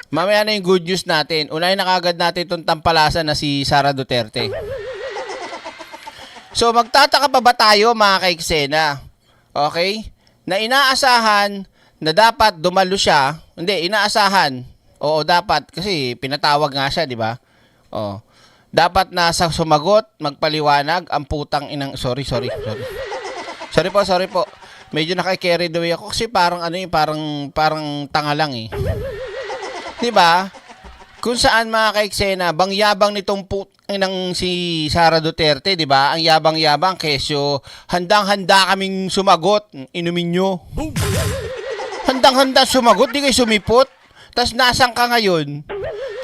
Mamaya na yung good news natin. Unahin na kagad natin itong tampalasan na si Sara Duterte. So, magtataka pa ba tayo mga kaiksena? Okay? Na inaasahan na dapat dumalo siya. Hindi, inaasahan. Oo, dapat. Kasi pinatawag nga siya, di ba? Oo. Dapat na sa sumagot, magpaliwanag ang putang inang... Sorry. Sorry po. Medyo naka-carried away ako kasi parang parang tanga lang eh. 'Di ba? Kung saan mga kaiksena, bang yabang nitong inang si Sara Duterte, 'di ba? Ang yabang-yabang kesyo, handang-handa kaming sumagot, inumin nyo. Handang-handa sumagot, di kayo sumipot. Tas nasaan ka ngayon?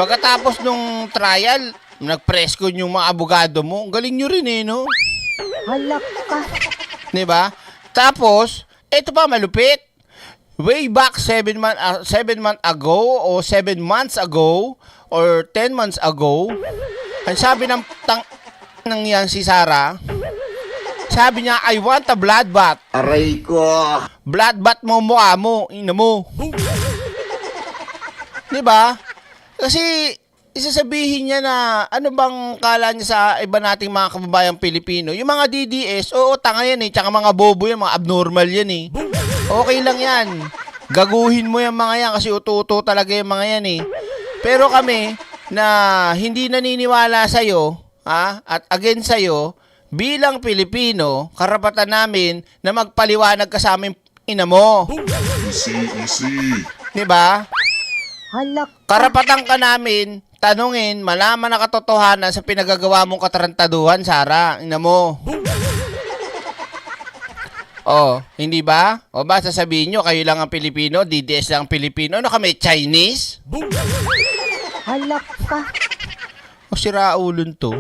Pagkatapos nung trial, nag-press con yung mga abogado mo. Galing nyo rin eh, no? Halak ka. 'Di ba? Tapos, ito pa malupit. Way back 7 months ago o 7 months ago or 10 months ago, ang sabi ng ng yan si Sara, sabi niya, I want a bloodbath. Aray ko. Bloodbath mo mukha mo, ina mo. 'Di ba? Kasi isasabihin niya na ano bang kala niya sa iba nating mga kababayang Pilipino. Yung mga DDS, oo, tanga yan eh. Tsaka mga bobo yan, mga abnormal yan eh. Okay lang yan. Gaguhin mo yung mga yan kasi uto-uto talaga yung mga yan eh. Pero kami na hindi naniniwala sa'yo, at against sa'yo, bilang Pilipino, karapatan namin na magpaliwanag ka sa aming ina mo. Easy. Diba? Halak ka. Karapatan ka namin tanungin, malaman na katotohanan sa pinagagawa mong katarantaduhan, Sara. Ina mo. Oh, hindi ba? O ba sasabihin nyo, kayo lang ang Pilipino, DDS lang ang Pilipino. Ano kami, Chinese? Halak ka. O siraulon to.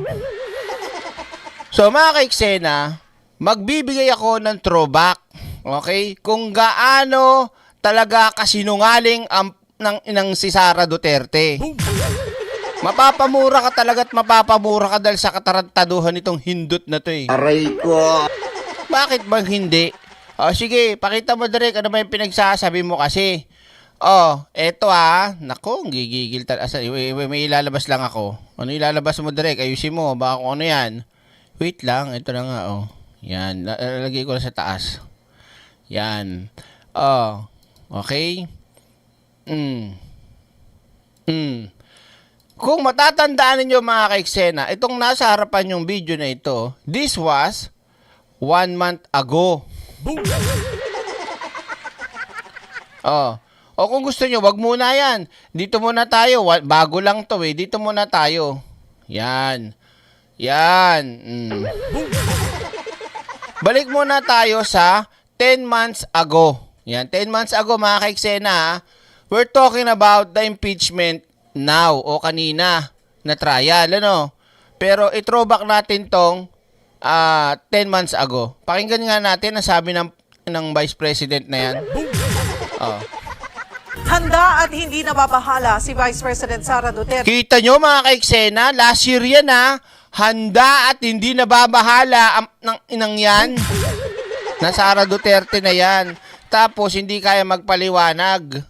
So mga kaiksena, magbibigay ako ng throwback. Okay? Kung gaano talaga kasinungaling ang inang si Sara Duterte. Mapapamura ka talaga at mapapamura ka dahil sa katarantaduhan nitong hindot na to eh. Aray ko. Bakit bang hindi? O sige, pakita mo direct ano ba yung pinagsasabi mo kasi. Eto Nako, gigigil talaga. May ilalabas lang ako. Ano ilalabas mo direct? Ayusin mo. Baka kung ano yan. Wait lang, ito na nga Yan, lalagay ko na sa taas. Yan. Okay. Kung matatandaan ninyo mga kaiksena, itong nasa harapan yung video na ito, this was 1 month ago. O kung gusto nyo, wag muna yan. Dito muna tayo. Bago lang to eh. Dito muna tayo. Yan. Balik muna tayo sa 10 months ago. Yan, 10 months ago mga kaiksena, we're talking about the impeachment now o kanina na trial, ano? Pero i-throwback natin tong 10 months ago. Pakinggan nga natin ang sabi ng Vice President na yan. Handa at hindi nababahala si Vice President Sara Duterte. Kita nyo mga kaiksena, last year yan handa at hindi nababahala ng inang yan. Na Sara Duterte na yan. Tapos hindi kaya magpaliwanag.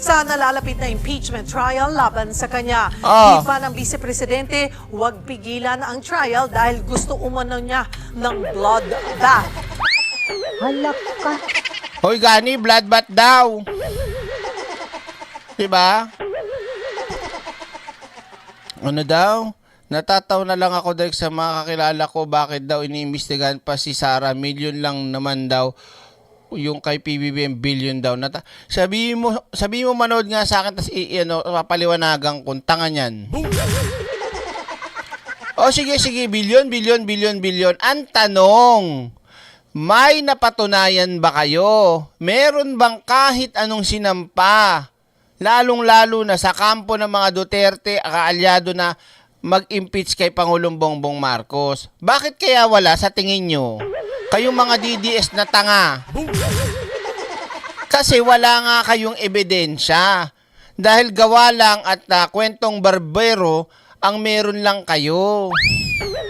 Sa nalalapit na impeachment trial laban sa kanya. Iba ng Vice Presidente, huwag pigilan ang trial dahil gusto umano niya ng bloodbath. Halak ka. Hoy gani, bloodbath daw. Diba? Ano daw? Natataw na lang ako dahil sa mga kakilala ko bakit daw iniimbestigahan pa si Sara. Milyon lang naman daw. Yung kay PBBM billion daw. Sabi mo manood nga sa akin tapos papaliwanagan kung tanga niyan. Sige, billion. Ang tanong, may napatunayan ba kayo? Meron bang kahit anong sinampa? Lalong-lalo na sa kampo ng mga Duterte, kaalyado na mag-impeach kay Pangulong Bongbong Marcos. Bakit kaya wala sa tingin nyo? Kayong mga DDS na tanga. Kasi wala nga kayong ebidensya. Dahil gawa lang at kwentong barbero ang meron lang kayo.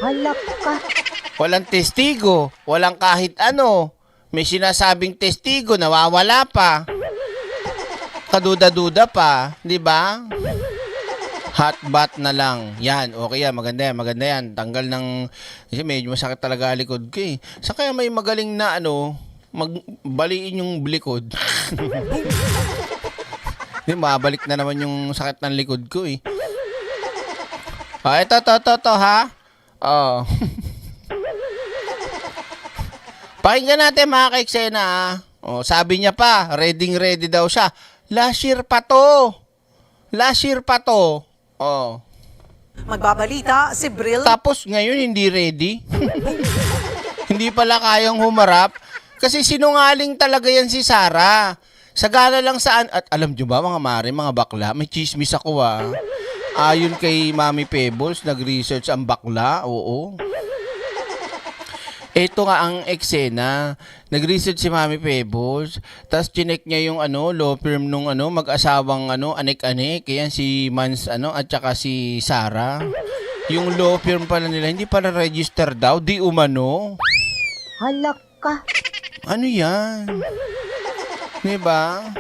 Halak ka. Walang testigo, walang kahit ano. May sinasabing testigo, nawawala pa. Kaduda-duda pa, di ba? Hot bath na lang. Yan, okay yan, maganda yan, maganda yan. Tanggal ng, kasi medyo masakit talaga likod ko eh. Sa kaya may magaling na magbaliin yung likod. Hindi, mabalik na naman yung sakit ng likod ko eh. Ito, ha? Oh. Pakinggan natin mga ka-eksena ah. Oh, sabi niya pa, ready daw siya. Last year pa to. Oh. Magbabalita si Bril Tapos ngayon hindi ready. Hindi pala kayang humarap. Kasi sinungaling talaga yan si Sara. Sagana lang saan. At alam nyo ba mga mare, mga bakla, may chismis ako ah. Ayon kay Mami Pebbles, nag-research ang bakla. Oo. Ito nga ang eksena. Nag-research si Mami Pebbles, tapos chinek niya yung law firm nung mag-asawang anik-anik, yan si Mans at saka si Sara. Yung law firm pala nila hindi pala register daw, di umano. Halak ka. Ano yan? Diba?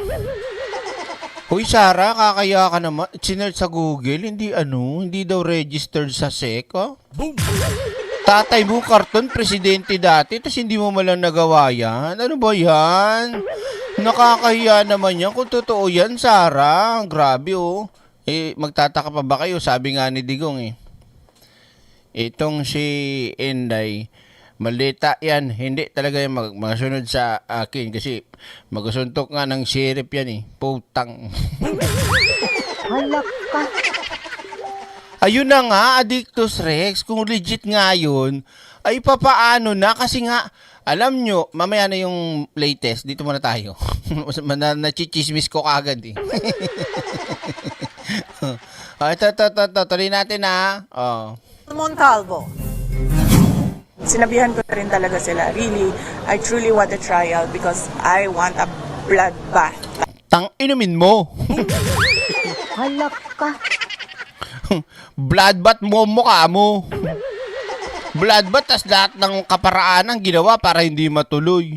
Hoy Sara, kakaya ka naman. Sinearch sa Google, hindi daw registered sa SEC, oh. Boom! Tatay mo, karton, presidente dati, tapos hindi mo malang nagawa yan. Ano ba yan? Nakakahiya naman yan. Kung totoo yan, Sara, grabe oh. Magtataka pa ba kayo? Sabi nga ni Digong eh. Itong si Inday, malita yan. Hindi talaga yung masunod sa akin kasi magsuntok nga ng sheriff yan eh. Putang. Halak ka. Ayun na nga, Addictus Rex, kung legit nga yun, ay papaano na? Kasi nga, alam nyo, mamaya na yung latest, dito muna tayo. Nachichismis ko kagad eh. Ito, tuloy natin ha. Oh. Montalvo. Sinabihan ko rin talaga sila, really, I truly want a trial because I want a bloodbath. Inumin mo. Halak ka. Bloodbath mo mukha mo. Bloodbath, tas lahat ng kaparaanan ginawa para hindi matuloy.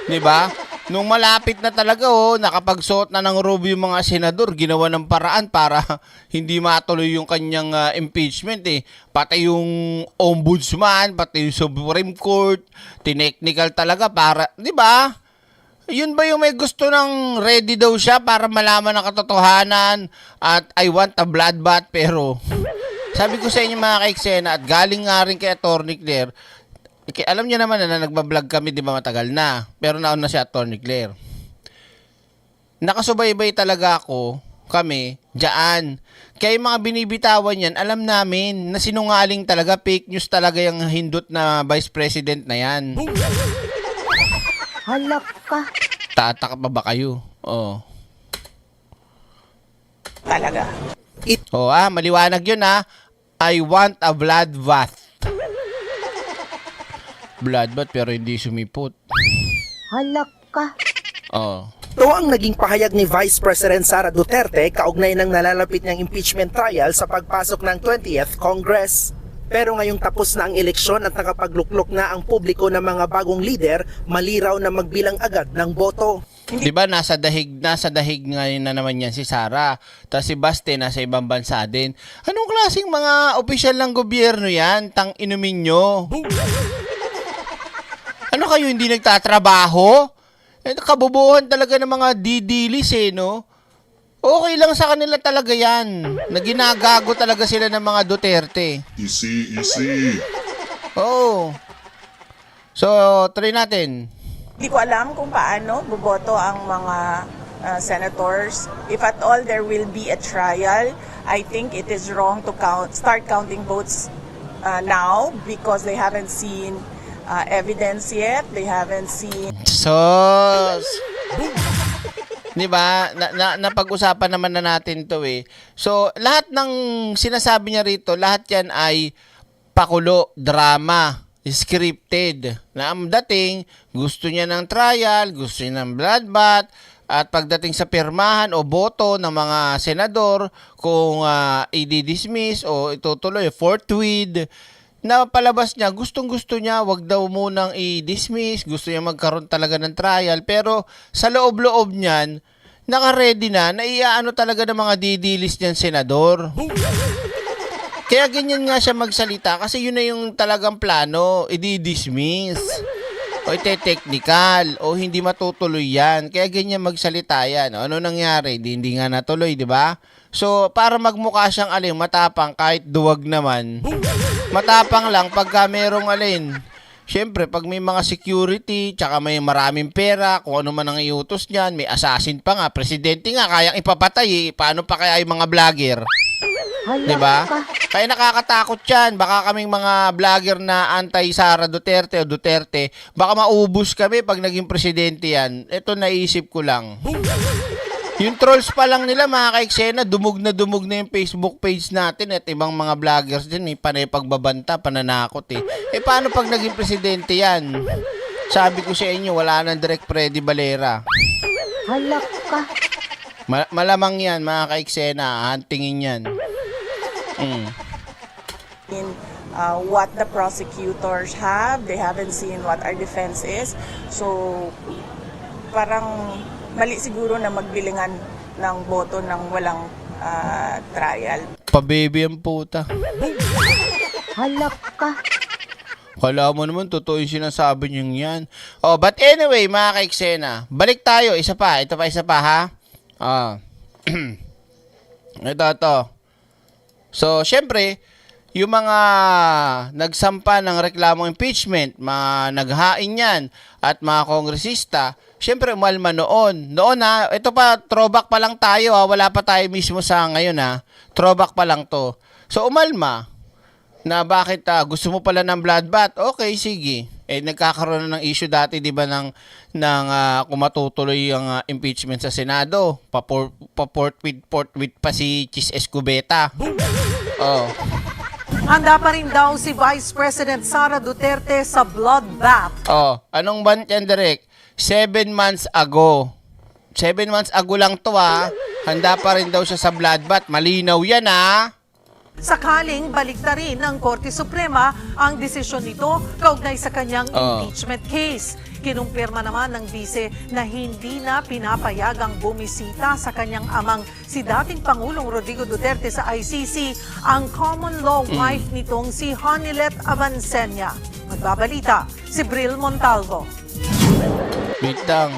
Diba? Nung malapit na talaga nakapagsuot na ng robe yung mga senador, ginawa ng paraan para hindi matuloy yung kanyang impeachment eh. Pati yung ombudsman, pati yung Supreme Court, tinechnical talaga para, di ba? Yun ba yung may gusto ng ready daw siya para malaman ang katotohanan at I want a bloodbath, pero sabi ko sa inyo mga ka-eksena at galing nga rin kay Atty. Claire, alam niyo naman na nagbablog kami, di ba, matagal na, pero nauna si Atty. Claire. Nakasubaybay talaga kami dyan. Kaya yung mga binibitawan yan, alam namin na sinungaling talaga, fake news talaga yung hindot na vice president na yan. Halak ka. Tataka pa ba kayo? Oh. Talaga. Maliwanag yun ha. I want a bloodbath. Bloodbath pero hindi sumipot. Halak ka. Oh. Ito ang naging pahayag ni Vice President Sara Duterte kaugnay ng nalalapit niyang impeachment trial sa pagpasok ng 20th Congress. Pero ngayong tapos na ang eleksyon at nakapagluklok na ang publiko ng mga bagong leader, maliraw na magbilang agad ng boto. Di ba nasa dahig ngayon na naman yan si Sara. Tapos si Baste nasa ibang bansa din. Anong klaseng mga opisyal ng gobyerno yan? Inumin nyo. Ano kayo, hindi nagtatrabaho? Kabubuhan talaga ng mga didilis no? Okay lang sa kanila talaga yan. Naginagago talaga sila ng mga Duterte. Easy. Oo. So, try natin. Hindi ko alam kung paano boboto ang mga senators. If at all there will be a trial, I think it is wrong to start counting votes now because they haven't seen evidence yet. They haven't seen... Sos! Di ba? Napag-usapan naman na natin to eh. So, lahat ng sinasabi niya rito, lahat yan ay pakulo, drama, scripted. Na ang dating, gusto niya ng trial, gusto niya ng bloodbath, at pagdating sa pirmahan o boto ng mga senador, kung i-dismiss o itutuloy, forthwith, na palabas niya, gustong-gusto niya, wag daw munang i-dismiss, gusto niya magkaroon talaga ng trial, pero sa loob-loob niyan, naka-ready na iaano talaga ng mga didilis niyan senador. Kaya ganyan nga siya magsalita kasi yun na yung talagang plano, i-dismiss o ite-technical o hindi matutuloy yan. Kaya ganyan magsalita yan. Ano nangyari? Hindi nga natuloy, di ba? So, para magmukha siyang matapang kahit duwag naman. Matapang lang pagka merong Siyempre, pag may mga security, tsaka may maraming pera, kung ano man ang iutos niyan, may assassin pa nga, presidente nga, kayang ipapatay Paano pa kaya yung mga vlogger? Hala Diba? ka. Kaya nakakatakot yan. Baka kaming mga vlogger na anti-Sara Duterte o Duterte, baka maubos kami pag naging presidente yan. Ito naisip ko lang. Yung trolls pa lang nila mga ka-eksena, dumug na yung Facebook page natin at ibang mga vloggers din, may panay pagbabanta, pananakot paano pag naging presidente yan? Sabi ko sa inyo, wala nang Direk Freddy Valera. Hala ka. Malamang yan mga ka-eksena, hantingin yan. In what the prosecutors have, they haven't seen what our defense is. So, parang mali siguro na magbilingan ng boto ng walang trial. Pababy ang puta. Hala ka. Kala mo naman, totoo yung sinasabi niyong yan. But anyway, mga ka-eksena, balik tayo, isa pa, ha? Ito. So, syempre, yung mga nagsampa ng reklamong impeachment, mga naghain yan, at mga kongresista, syempre, umalma noon. Noon ito pa, throwback pa lang tayo wala pa tayo mismo sa ngayon throwback pa lang to. So, umalma, na bakit gusto mo pala ng bloodbath? Okay, sige. Nagkakaroon na ng issue dati, di ba, ng kung matutuloy ang impeachment sa Senado. Port with pa si Chis Escobeta. Handa pa rin daw si Vice President Sara Duterte sa bloodbath. Anong ban yan, Direk? 7 months ago. 7 months ago lang to Handa pa rin daw siya sa bloodbath. Malinaw yan Sakaling baliktarin ng Korte Suprema ang desisyon nito kaugnay sa kanyang impeachment case. Kinumpirma naman ng bise na hindi na pinapayagang bumisita sa kanyang amang si dating Pangulong Rodrigo Duterte sa ICC ang common law wife nitong si Honilet Avancenia. Magbabalita si Bril Montalvo. Bitang.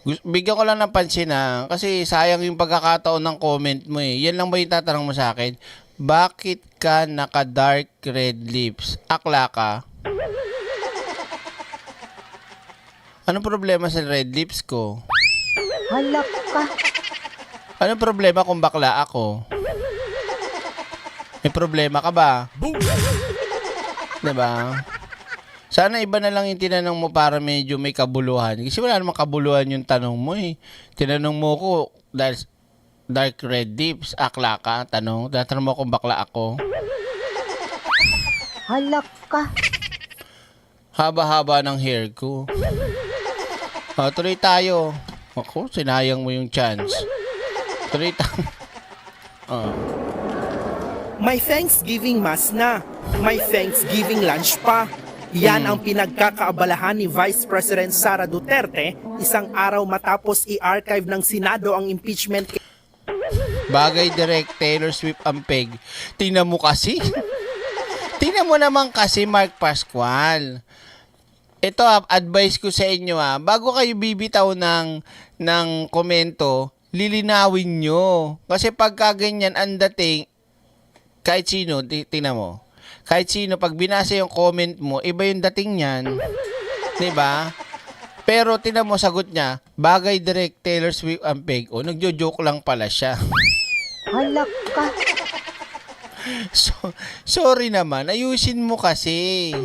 Bigyan ko lang ng pansin kasi sayang yung pagkakataon ng comment mo Yan lang ba yung tatanong mo sa akin? Bakit ka naka-dark red lips? Akla ka? Anong problema sa red lips ko? Hala ka. Anong problema kung bakla ako? May problema ka ba? Diba? Sana iba na lang yung tinanong mo para medyo may kabuluhan. Kasi wala namang kabuluhan yung tanong mo Tinanong mo ko dahil dark red lips, akla ka, tanong mo kung bakla ako. Hala ka. Haba-haba ng hair ko. Tuloy tayo. Ako, sinayang mo yung chance. Tuloy tayo. May Thanksgiving Mass na. May Thanksgiving lunch pa. Yan ang pinagkakaabalahan ni Vice President Sara Duterte isang araw matapos i-archive ng Senado ang impeachment case. Bagay Direk, Taylor Swift ang peg. Tingnan mo kasi. Tingnan mo naman kasi, Mark Pascual. Ito, advice ko sa inyo bago kayo bibitaw ng komento, lilinawin nyo. Kasi pagka ganyan ang dating, kahit sino, tingnan mo. Kahit sino, pag binasa yung comment mo, iba yung dating niyan. Diba? Pero tingnan mo, sagot niya, bagay Direk, Taylor Swift ang peg. Nagjo-joke lang pala siya. Hala ka. Sorry naman, ayusin mo kasi.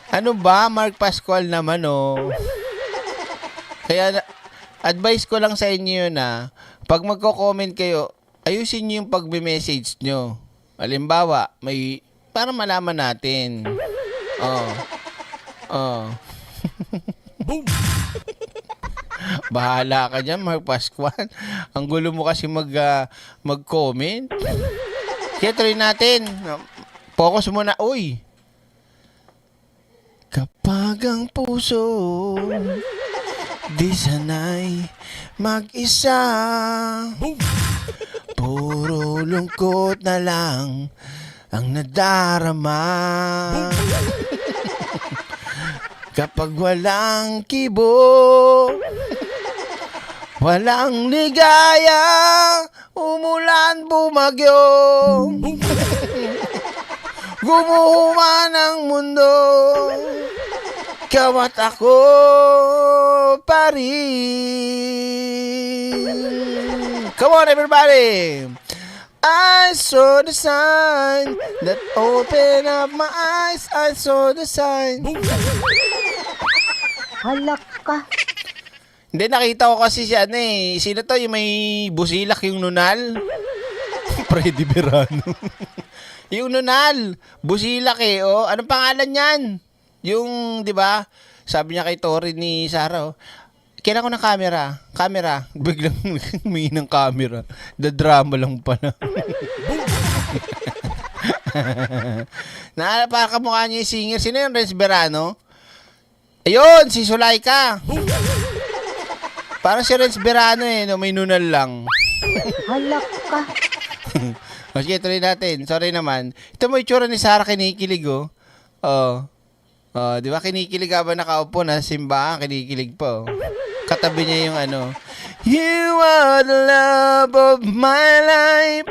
Ano ba, Mark Pascual naman Kaya, advice ko lang sa inyo pag magko-comment kayo, ayusin nyo yung pagbe-message nyo. Halimbawa, para malaman natin. Bahala ka dyan, Mark Pascual. Ang gulo mo kasi mag-comment. Kaya tuloy natin. Focus muna. Uy! Kapag maagang puso, di sanay mag-isa. Puro lungkot na lang ang nadarama. Kapag walang kibo, walang ligaya, umulan bumagyo, gumuhuman ang mundo, ikaw at ako pa rin. Come on everybody! I saw the sign that opened up my eyes. I saw the sign. Halak ka. Hindi, nakita ko kasi siya sino to, yung may busilak yung nunal? Freddy Verano. Yung nunal, busilak oh. Anong pangalan yan? Yung, di ba? Sabi niya kay Tori ni Sarah, kailan ko ng camera. Biglang may ng camera. The drama lang pala. Para kamukha niya yung singer. Sino yung Renz Verano? Ayun, si Sulaika. Parang si Renz Verano no, may nunal lang. Halak ka. Sige, tuloy natin. Sorry naman. Ito mo itsura ni Sarah kinikilig di ba kinikilig ka ba nakaupo na simbahan, kinikilig po. Katabi niya yung You are the love of my life.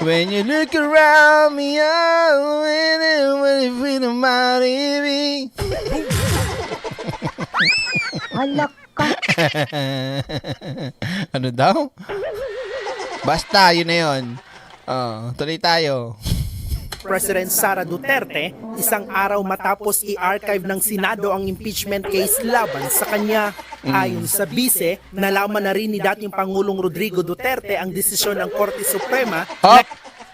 When you look around me, oh, when you feel my baby. Halak ka. Ano daw? Basta, yun na yun. Tuloy tayo. President Sara Duterte, isang araw matapos i-archive ng Senado ang impeachment case laban sa kanya. Ayon sa bise, nalaman na rin ni dating Pangulong Rodrigo Duterte ang desisyon ng Korte Suprema.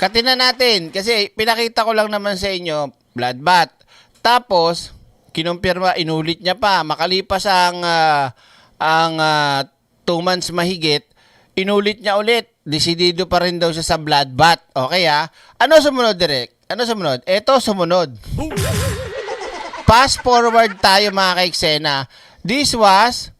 Katina natin kasi pinakita ko lang naman sa inyo, bloodbath. Tapos, kinumpirma, inulit niya pa. Makalipas ang 2 months mahigit, inulit niya ulit. Desidido pa rin daw siya sa bloodbath. Okay Ano sumunod, Direk? Ano sumunod? Ito sumunod. Fast forward tayo mga kaiksena. This was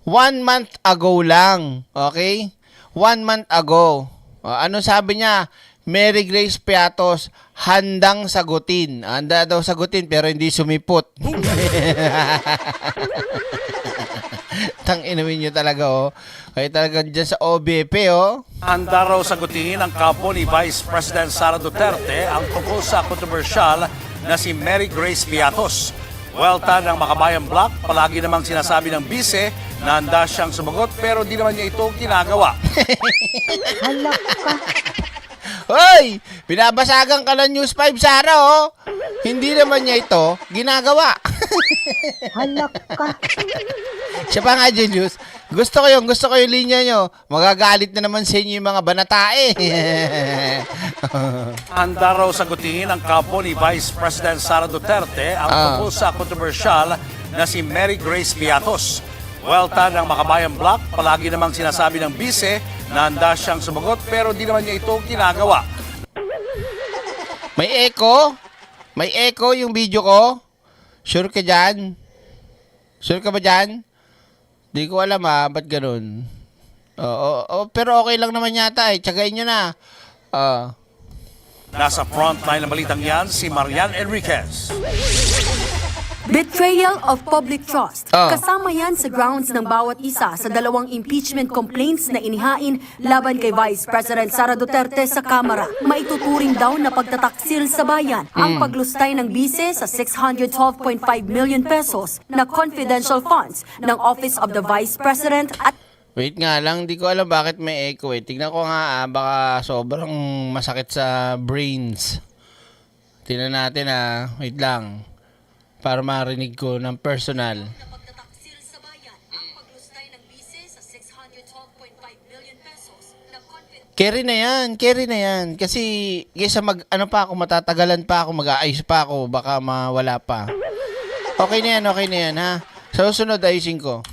1 month ago lang. Okay? 1 month ago. Ano sabi niya? Mary Grace Piatos, handang sagutin. Handa daw sagutin pero hindi sumipot. Tang-inumin nyo talaga Kaya talaga dyan sa OBP Handa raw sagutin ang kampo ni Vice President Sara Duterte ang tungkol sa kontrobersyal na si Mary Grace Piatos. Welta ng Makabayan Block, palagi namang sinasabi ng bise na handa siyang sumagot pero di naman niya ito ginagawa. Halak ka. Hoy! Binabasagan ka ng News 5, Sara Hindi naman niya ito ginagawa. Halak ka. Siya pa nga, Julius. Gusto ko yung linya nyo. Magagalit na naman sa inyo yung mga banatae. Handa raw sagutin ang kampo ni Vice President Sara Duterte ang tungkol sa kontrobersyal na si Mary Grace Piatos. Welta ng Makabayan Block, palagi namang sinasabi ng bise na handa siyang sumagot pero di naman niya ito ginagawa. May echo? May echo yung video ko? Sure ka dyan? Sure ka ba dyan? Di ko alam ba't ganun? Pero okay lang naman yata Tsagain nyo na. Nasa frontline ng balitang yan si Marian Enriquez. Betrayal of public trust. Kasama yan sa grounds ng bawat isa sa 2 impeachment complaints na inihain laban kay Vice President Sara Duterte sa Kamara. Maituturing daw na pagtataksil sa bayan ang paglustay ng bise sa 612.5 million pesos na confidential funds ng Office of the Vice President at Wait nga lang, di ko alam bakit may echo Tignan ko nga baka sobrang masakit sa brains. Tingnan natin wait lang. Para marinig ko ng personal. pagtataksil sa bayan ang paglustay ng bise sa 612.5 million pesos na Carry na yan. Kasi kaysa matatagalan pa ako, mag-aayos pa ako, baka mawala pa. Okay na yan ha. Sa susunod ayusin ko.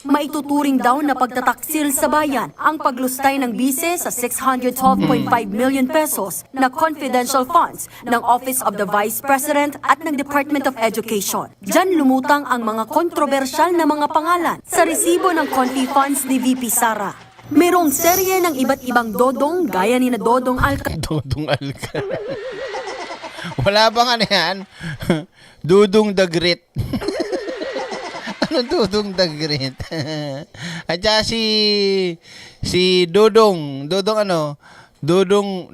maituturing daw na pagtataksil sa bayan ang paglustay ng bise sa 612.5 million pesos na confidential funds ng Office of the Vice President at ng Department of Education. Diyan lumutang ang mga kontrobersyal na mga pangalan sa resibo ng confi funds ni VP Sara. Merong serye ng iba't ibang dodong gaya ni na Dodong Alcantara. Dudong Alcan. Wala bang ano yan? Dudong the Great. Ano Dudong the Great? At saka si Dudong ano? Dudong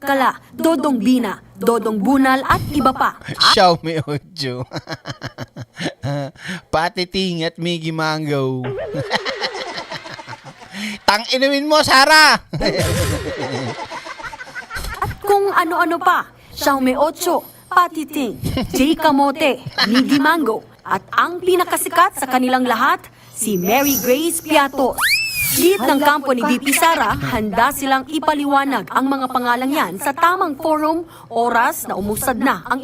Kala, Dodong Bina, Dodong Bunal at iba pa. Xiaomi 8. Patiting at Miggy Mango. Tang-inumin mo, Sara! Kung ano-ano pa, Xiaomi 8, Patiting, J. Kamote, Miggy Mango, at ang pinakasikat sa kanilang lahat, si Mary Grace Piatos. Git ng kampo ni VP Sara, handa silang ipaliwanag ang mga pangalang yan sa tamang forum, oras na umusad na ang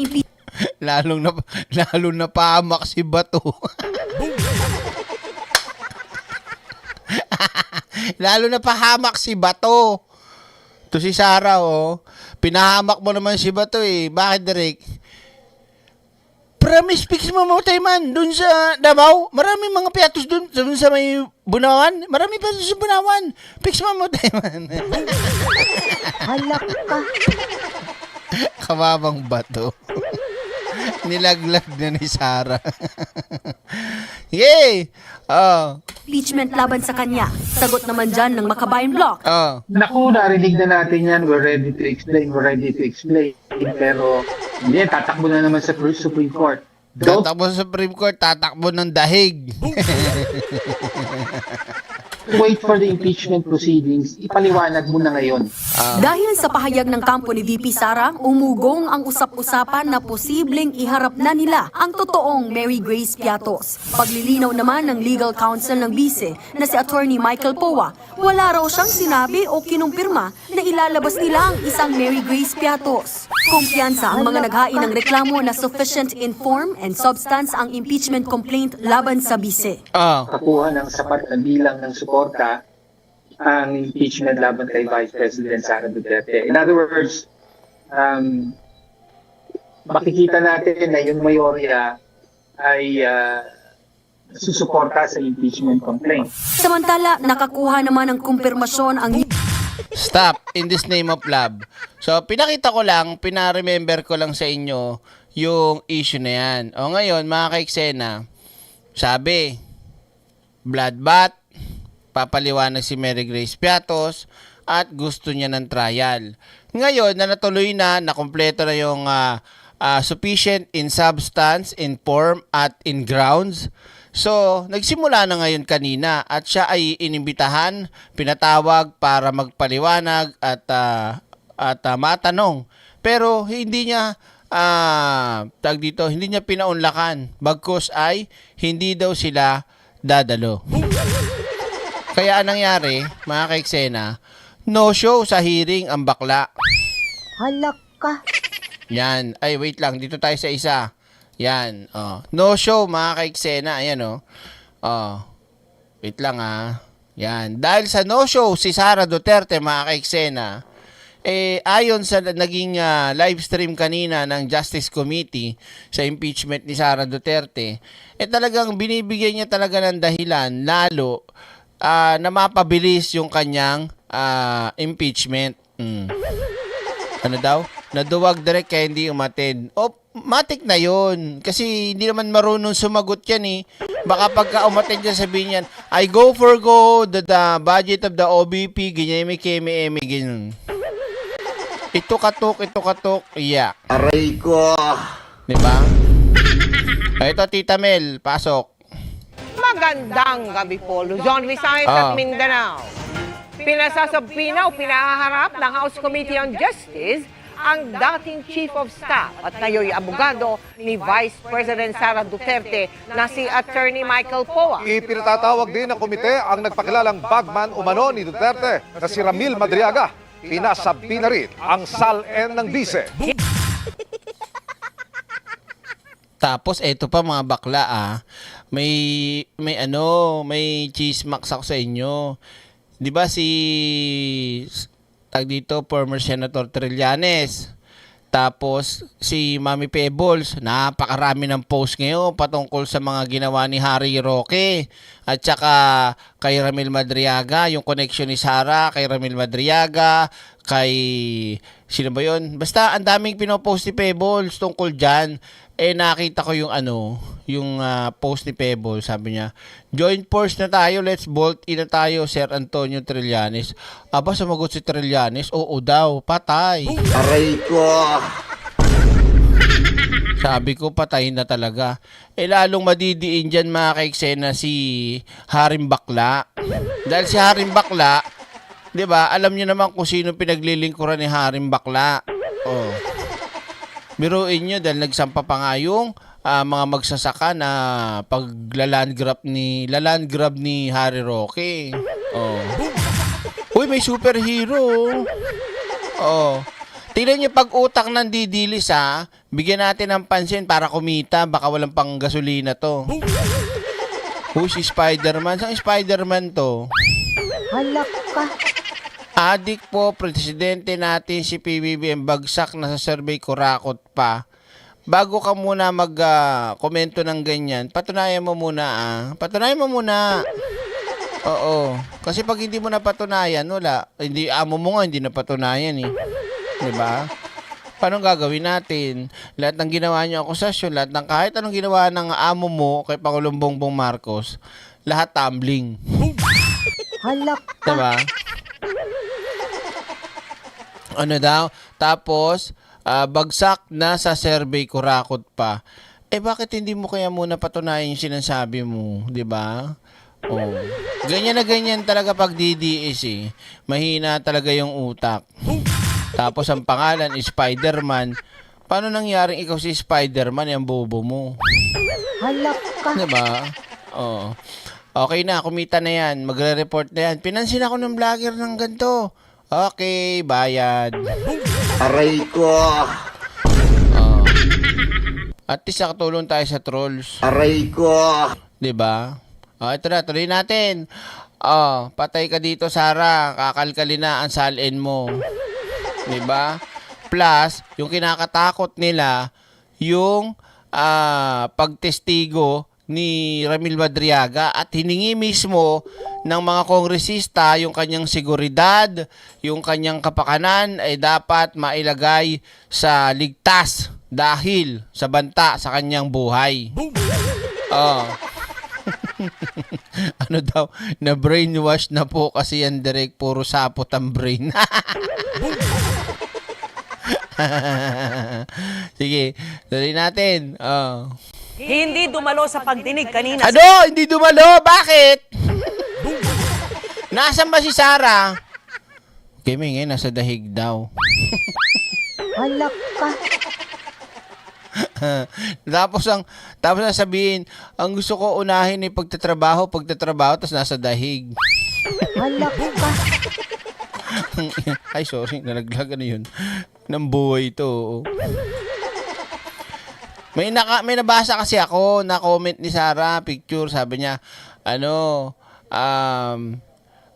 Lalong na pahamak si Bato. Lalo na pahamak si Bato. To si Sara, oh. Pinahamak mo naman si Bato, eh. Bakit, Derek? Promise, fix mo tayo man. Doon sa Davao, maraming mga piatos doon sa may Bunawan. Maraming piatos sa Bunawan. Fix mo tayo man. Halak ka. Kamabang Bato. Nilaglag na ni Sara. Yay! Oh. impeachment laban sa kanya. Sagot naman dyan ng Makabayan Block. Oh. Naku, narinig na natin yan. We're ready to explain. Pero hindi, tatakbo na naman sa Supreme Court. Tatakbo sa Supreme Court, tatakbo ng dahig. Wait for the impeachment proceedings. Ipaliwanag mo na ngayon. Dahil sa pahayag ng kampo ni VP Sara, umugong ang usap-usapan na posibleng iharap na nila ang totoong Mary Grace Piatos. Paglilinaw naman ng legal counsel ng bise na si Attorney Michael Powa, wala raw siyang sinabi o kinumpirma na ilalabas nila ang isang Mary Grace Piatos. Kumpiyansa ang mga naghain ng reklamo na sufficient in form and substance ang impeachment complaint laban sa bise. Kakuha ng sapat na bilang ng suporta ang impeachment laban kay Vice President Sara Duterte. In other words, makikita natin na yung mayorya ay susuporta sa impeachment complaint. Samantala, nakakuha naman ng kumpirmasyon ang Stop in this name of love. So, pinakita ko lang, pinaremember ko lang sa inyo yung issue na yan. O ngayon, mga kaiksena, sabi, bloodbath, papaliwanag si Mary Grace Piatos at gusto niya ng trial. Ngayon, na natuloy na, nakumpleto na yung sufficient in substance, in form, at in grounds. So, nagsimula na ngayon kanina at siya ay inimbitahan, pinatawag para magpaliwanag at matanong. Pero hindi niya hindi niya pinaunlakan. Bagkus ay hindi daw sila dadalo. Kaya anong nangyari, mga kaiksena, no show sa hearing ang bakla. Halak ka. Yan. Ay, wait lang. Dito tayo sa isa. Yan. Oh. No show, mga kaiksena. Ayan, oh. Oh. Wait lang, Yan. Dahil sa no show, si Sara Duterte, mga kaiksena, ayon sa naging live stream kanina ng Justice Committee sa impeachment ni Sara Duterte, talagang binibigyan niya talaga ng dahilan, lalo, na mapabilis yung kanyang impeachment. Ano daw? Naduwag direct kaya hindi umattend. Matik na yon. Kasi hindi naman marunong sumagot yan eh. Baka pagka umattend yan sabihin yan, I go for the budget of the OBP, ganyan, ganyan. Ito katok, iya. Aray ko. Diba? Ito, Tita Mel, pasok. Magandang gabi po, Luzon, Visayas at Mindanao. Pinahaharap ng House Committee on Justice ang dating Chief of Staff at ngayon abogado ni Vice President Sara Duterte na si Attorney Michael Powa. Ipinatatawag din ng komite ang nagpakilalang bagman umano ni Duterte na si Ramil Madriaga. Pinasabi na rin ang SALN ng bise. Tapos eto pa mga bakla may chismax ako sa inyo. 'Di ba former Senator Trillanes. Tapos si Mami Pebbles, napakarami ng post ngayon patungkol sa mga ginawa ni Harry Roque at saka kay Ramil Madriaga, yung connection ni Sara kay Ramil Madriaga, kay sino ba yun? Basta ang daming pinopost ni Pebbles tungkol dyan. Nakita ko yung post ni Pebbles, sabi niya, joint force na tayo, let's bolt in na tayo, Sir Antonio Trillanes. Aba, sumagot si Trillanes, oo daw, patay. Aray ko. Sabi ko, patay na talaga. Lalong madidiin dyan mga kaiksena si Haring Bakla. Dahil si Haring Bakla, di ba, alam niyo naman kung sino pinaglilingkuran ni Haring Bakla. Oh. Biruin nyo dahil nagsampa pa nga yung mga magsasaka na paglaland grab ni Harry Roque. Oh. Uy, may superhero. Oh. Tingnan nyo pag-utak ng didilis bigyan natin ng pansin para kumita, baka walang pang gasolina to. Si Spider-Man? Saan Spider-Man to? Halak ka. Adik po, presidente natin si PBBM, bagsak na sa survey, kurakot pa. Bago ka muna mag-komento ng ganyan, patunayan mo muna Patunayan mo muna. Oo. Kasi pag hindi mo napatunayan, wala. Hindi, amo mo nga, hindi napatunayan eh. Diba? Paano gagawin natin? Lahat ng ginawa niyo akusasyon, lahat ng kahit anong ginawa ng amo mo kay Pangulong Bongbong Marcos, lahat tumbling. Halak ka. Diba? Ano daw? Tapos, bagsak na sa survey, kurakot pa. Bakit hindi mo kaya muna patunayan yung sinasabi mo? Diba? Oh. Ganyan na ganyan talaga pag DDS eh. Mahina talaga yung utak. Tapos ang pangalan is Spider-Man. Paano nangyaring ikaw si Spider-Man, yung bobo mo? Halak ka. Diba? Oh. Okay na, kumita na yan. Magre-report na yan. Pinansin ako ng vlogger ng ganito. Okay, bayad. Aray ko. Oh. At least nakatulong tayo sa trolls. Aray ko. Diba? Ito na, tuloy natin. Patay ka dito, Sara. Kakalkali na ang salin mo. Diba? Plus, yung kinakatakot nila, yung pagtestigo ni Ramil Madriaga at hiningi mismo ng mga kongresista yung kanyang seguridad, yung kanyang kapakanan ay dapat mailagay sa ligtas dahil sa banta sa kanyang buhay. Ano daw, na brainwash na po kasi yan direct, puro sapot ang brain. Sige, tuloy natin. Hindi dumalo sa pagdinig kanina. Ano? Hindi dumalo? Bakit? Nasaan ba si Sara? Okay, may nasa dahig daw. Halak ka. Tapos sabihin, ang gusto ko unahin ay pagtatrabaho, tapos nasa dahig. Halak ka. Ay, sorry, nalaglag yun. Ng buhay ito. May nabasa kasi ako na comment ni Sara, picture, sabi niya,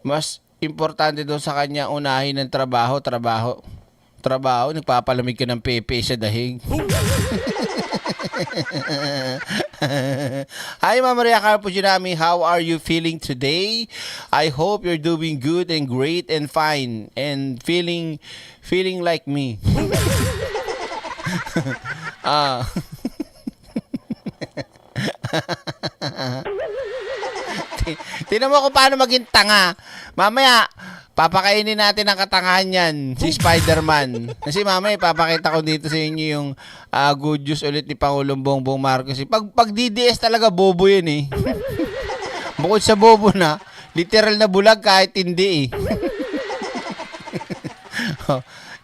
mas importante doon sa kanya unahin ng trabaho, nagpapalamig ka ng pepe sa dahig. Hi, Ma'am Maria Carpo Junami, how are you feeling today? I hope you're doing good and great and fine and feeling like me. Tingnan mo kung paano maging tanga. Mamaya, papakainin natin ang katangahan yan, si Spider-Man. Kasi mamaya, papakita ko dito sa inyo yung good news ulit ni Pangulong Bongbong Marcos. Pag DDS talaga, bobo yun eh. Bukod sa bobo na, literal na bulag kahit hindi eh.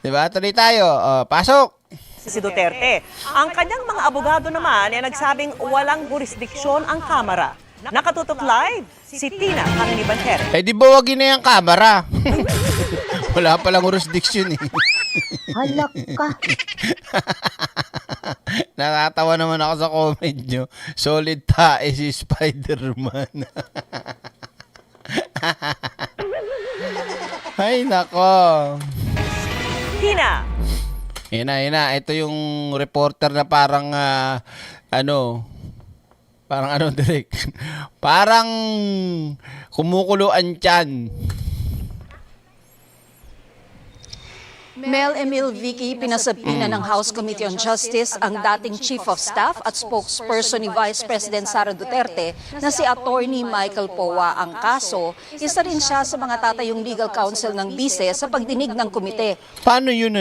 Diba? Tuloy tayo. Pasok! Si Duterte. Ang kanyang mga abogado naman ay nagsabing walang jurisdiksyon ang Kamara. Nakatutok live si Tina Pangilibanter. Di bawagin na yung kamera. Wala palang jurisdiction eh. Halak ka. Natatawa naman ako sa comment nyo. Solid tae si Spider-Man. Ay, nako. Tina. Ina. Ito yung reporter na parang, direct. Parang kumukuluan tiyan. Mel Emil Vicky pinasabina ng House Committee on Justice ang dating Chief of Staff at spokesperson ni Vice President Sara Duterte na si Attorney Michael Powa. Ang kaso, isa rin siya sa mga tatayong legal counsel ng bise sa pagdinig ng komite. Paano yun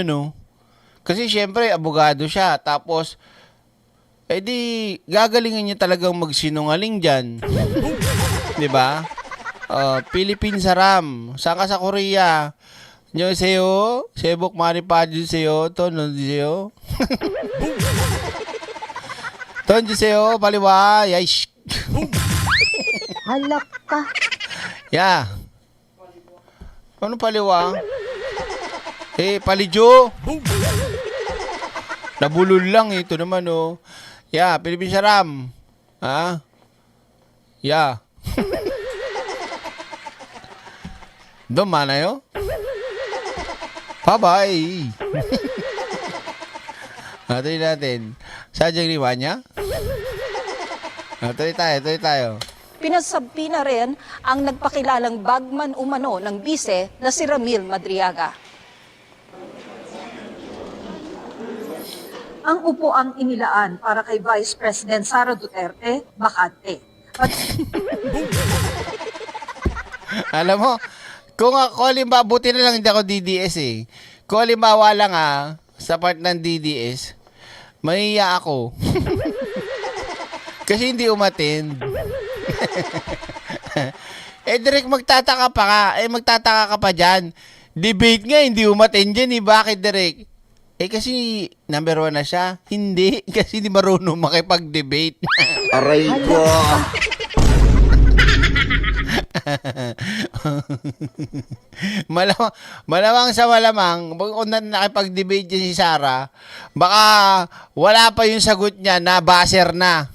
Kasi syempre, abogado siya. Tapos, di gagalingan niya talagang magsinungaling dyan. Diba? Philippine Saram. Saan ka sa Korea? 안녕하세요. 새해 복 많이 받으세요. 돈 넣어주세요. 돈 주세요. 빨리 와. 야, 이씨. Halak ka. 야. Ano 빨리 와? 빨리 줘. Nabulol lang ito naman, Ya, Philippine Saram. Ha? Ya. Doon manayo? Bye-bye. Tuloy natin. Sadyang liwa niya? Tuloy tayo. Pinasabina rin ang nagpakilalang bagman umano ng bise na si Ramil Madriaga. Ang upuang inilaan para kay Vice President Sara Duterte, bakante. Alam mo, kung halimbawa, buti na lang hindi ako DDS Kung halimbawa lang sa part ng DDS, mahiya ako. Kasi hindi umattend. Direk magtataka pa ka. Magtataka ka pa dyan. Debate nga, hindi umattend dyan Bakit, Direk? Kasi number 1 na siya. Hindi, kasi hindi marunong makipag-debate. Aray ko. malamang sa malamang, kung nakipag-debate niya si Sara, baka wala pa yung sagot niya na baser na.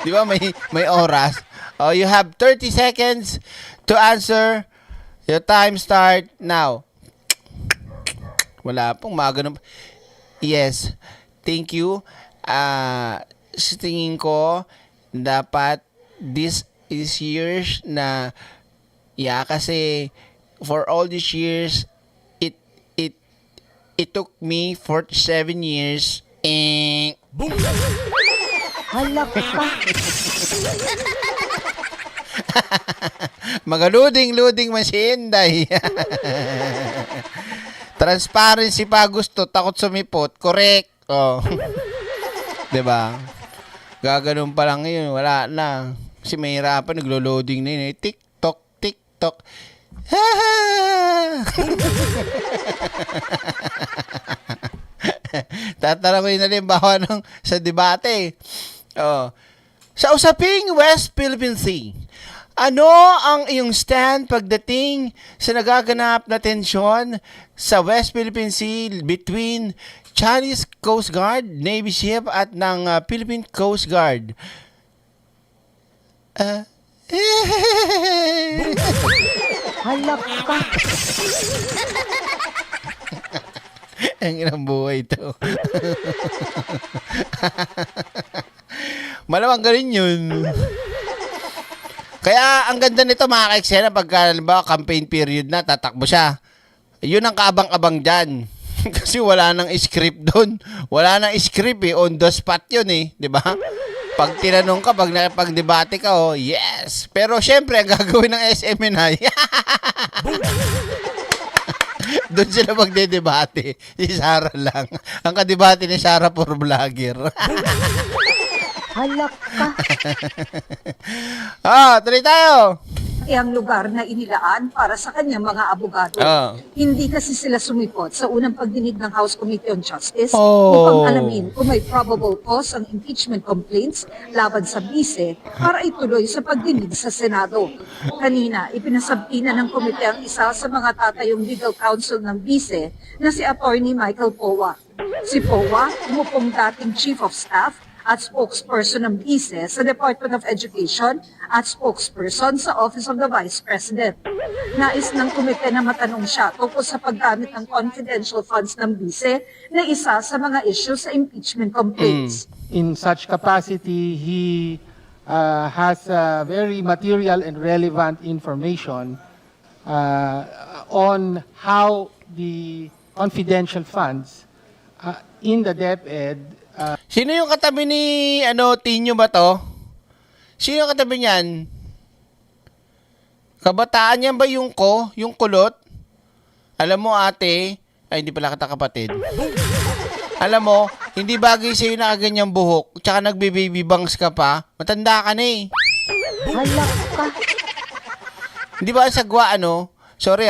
Di ba may oras? You have 30 seconds to answer. Your time start now. Wala pong mga ganun. Yes. Thank you. Sa tingin ko, dapat this is years na kasi for all these years it took me 47 years Halak ka. Magaluding machine day. Transparency pa gusto, takot sumipot, correct. Diba? Gaganon pa lang yun, wala na. Kasi may hirapan, naglo-loading na yun. TikTok. Tatanong ko yun na rin bawa sa debate. Sa usaping West Philippine Sea, ano ang iyong stand pagdating sa nagaganap na tensyon sa West Philippine Sea between Chinese Coast Guard, Navy ship at ng Philippine Coast Guard? Halak ka. Ang inang buhay ito. Malamang ganun yun. Kaya ang ganda nito mga ka-eksena pagka campaign period na tatakbo siya. Yun ang kaabang-abang dyan. Kasi wala nang script doon. Wala nang script on the spot yun di ba? Pag tinanong ka, pag nakipag-debate ka, yes. Pero syempre, ang gagawin ng SMNI, doon sila magdedebate. Si Sara lang. Ang kadebate ni Sara for vlogger. Halak ka. Tuloy tayo. Ang lugar na inilaan para sa kanyang mga abogado. Hindi kasi sila sumipot sa unang pagdinig ng House Committee on Justice upang alamin kung may probable cause ang impeachment complaints laban sa bise para ituloy sa pagdinig sa Senado. Kanina, ipinasabina ng komite ang isa sa mga tatayong legal counsel ng bise na si Attorney Michael Powa. Si POA, umupong dating Chief of Staff at spokesperson ng BICE sa Department of Education at spokesperson sa Office of the Vice President. Nais ng komite na matanong siya tungkol sa paggamit ng confidential funds ng BICE na isa sa mga issue sa impeachment complaints. In such capacity, he has very material and relevant information on how the confidential funds in the DepEd. Sino yung katabi ni Tinyo ba to? Sino yung katabi niyan? Kabataan niyan ba yung kulot? Alam mo ate, ay hindi pala kita kapatid. Alam mo, hindi bagay sa'yo na ganyang buhok, tsaka nagbe-baby bangs ka pa, matanda ka na eh. Halak ka. Hindi ba ang sagwa Sorry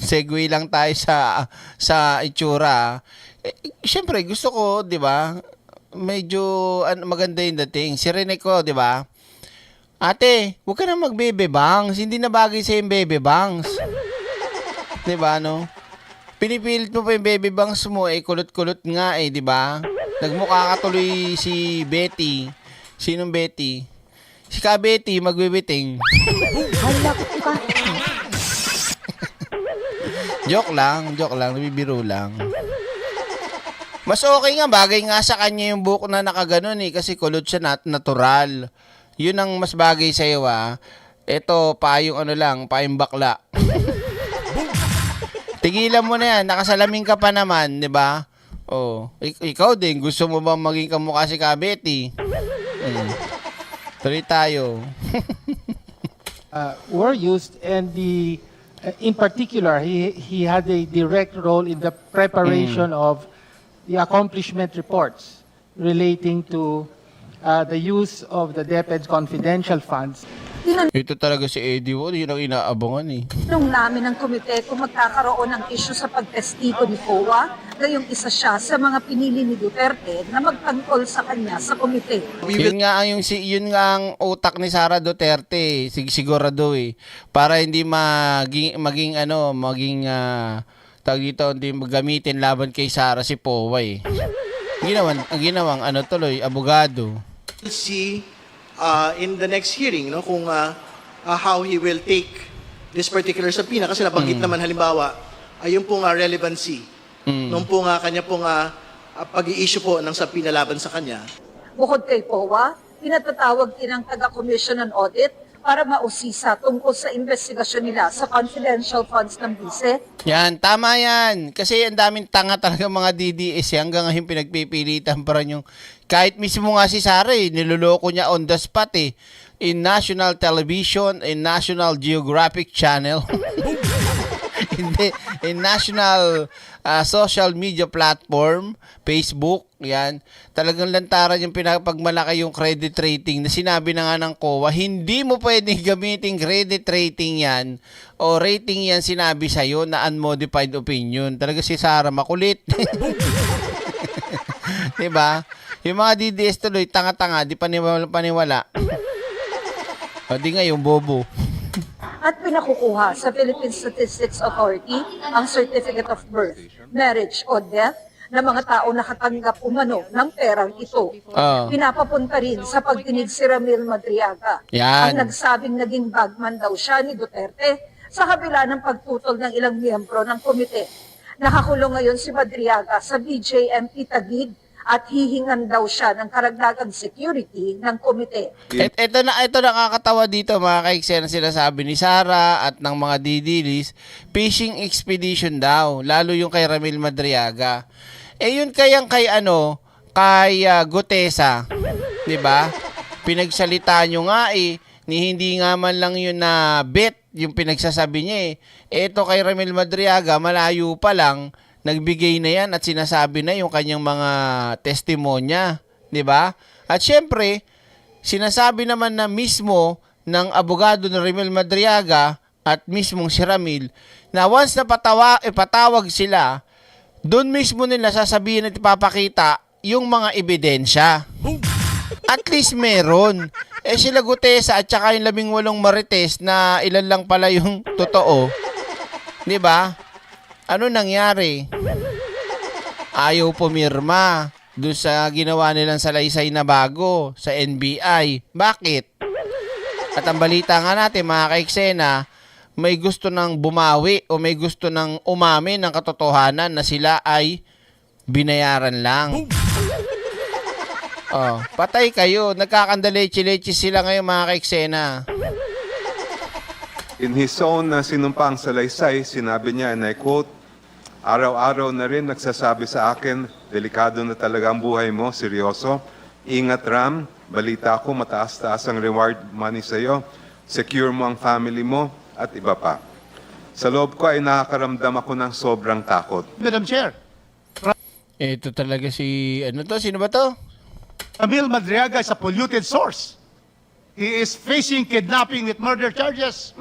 segue lang tayo sa itsura. Siyempre, gusto ko, di ba, medyo maganda yung dating. Si Rene ko, di ba? Ate, huwag ka na mag-baby bangs. Hindi na bagay sa yung baby bangs. Di ba, Pinipilit mo pa yung baby bangs mo, kulot-kulot nga di ba? Nagmukha ka tuloy si Betty. Sinong Betty? Si Ka Betty, magbibiting. Halak ka. Joke lang, nabibiro lang. Mas okay nga, bagay nga sa kanya yung buhok na nakaganon kasi kulot siya natural. Yun ang mas bagay sa'yo Ito, payong bakla. Tigilan mo na yan, nakasalamin ka pa naman, di ba? Oh, ikaw din, gusto mo bang maging kamukha si Kabeti? Tuloy tayo. Were used and in particular, he had a direct role in the preparation of the accomplishment reports relating to the use of the DepEd's confidential funds. Ito talaga si Eddie yun ang inaabangan Nung namin ng komite kung magkakaroon ng issue sa pagtestigo ni POA, gayong isa siya sa mga pinili ni Duterte na magtangkol sa kanya sa komite. Yun nga ang utak ni Sara Duterte, sigurado para hindi maging tawag dito, hindi gamitin laban kay Sara si POA Ang ginawang tuloy, abogado. See in the next hearing kung how he will take this particular subpoena kasi nabanggit naman halimbawa yung pong relevancy nung pong kanya pong pag-i-issue po ng subpoena laban sa kanya. Bukod kay POA, pinatatawag din ang taga-commission on audit para mausisa tungkol sa investigasyon nila sa confidential funds ng BICE. Yan, tama yan. Kasi ang daming tanga talaga mga DDS hanggang ngayon pinagpipilitan pa rin yung kahit mismo nga si Sara niloloko niya on the spot in national television, in National Geographic Channel. Hindi, in national social media platform, Facebook, yan. Talagang lantaran yung pinapagmalaki yung credit rating na sinabi na nga ng COA, hindi mo pwedeng gamitin credit rating yan o rating yan sinabi sa'yo na unmodified opinion. Talaga si Sara makulit. Diba? Yung mga DDS tuloy, tanga-tanga, di paniwala. O di nga yung bobo. At pinakukuha sa Philippine Statistics Authority ang Certificate of Birth, Marriage o Death ng mga tao nakatanggap umano ng perang ito. Pinapapunta rin sa pagdinig si Ramil Madriaga. Yan. Ang nagsabing naging bagman daw siya ni Duterte sa kabila ng pagtutol ng ilang miyembro ng komite. Nakakulong ngayon si Madriaga sa BJMP Taguig at hihingan daw siya ng karagdagang security ng komite. Ito nakakatawa dito mga kaiksen na sinasabi ni Sara at ng mga didilis, fishing expedition daw, lalo yung kay Ramil Madriaga. Yun kayang kay Gutesa, 'di ba? Pinagsalita nyo nga ni hindi nga man lang yun na bet yung pinagsasabi niya Ito kay Ramil Madriaga, malayo pa lang nagbigay na yan at sinasabi na yung kanyang mga testimonya, di ba? At syempre, sinasabi naman na mismo ng abogado ng Ramil Madriaga at mismong si Ramil na once na patawag sila, doon mismo nila sasabihin at ipapakita yung mga ebidensya. At least meron. Sila Gutesa at saka yung 18 Marites na ilan lang pala yung totoo. Di ba? Ano nangyari? ayaw pumirma doon sa ginawa nilang salaysay na bago sa NBI. Bakit? At ang balita nga natin, mga ka-eksena, may gusto ng bumawi o may gusto ng umamin ng katotohanan na sila ay binayaran lang. Oh, patay kayo. Nagkakandaleche-leche sila ngayon, mga ka-eksena. In his own sinumpang salaysay, sinabi niya, and I quote, "Araw-araw na rin nagsasabi sa akin, delikado na talaga ang buhay mo, seryoso. Ingat Ram, balita ko mataas-taas ang reward money sa'yo. Secure mo ang family mo, at iba pa. Sa loob ko ay nakakaramdam ako ng sobrang takot." Madam Chair, Ito talaga si, ano to? Sino ba to? Ramil Madriaga is a polluted source. He is facing kidnapping with murder charges.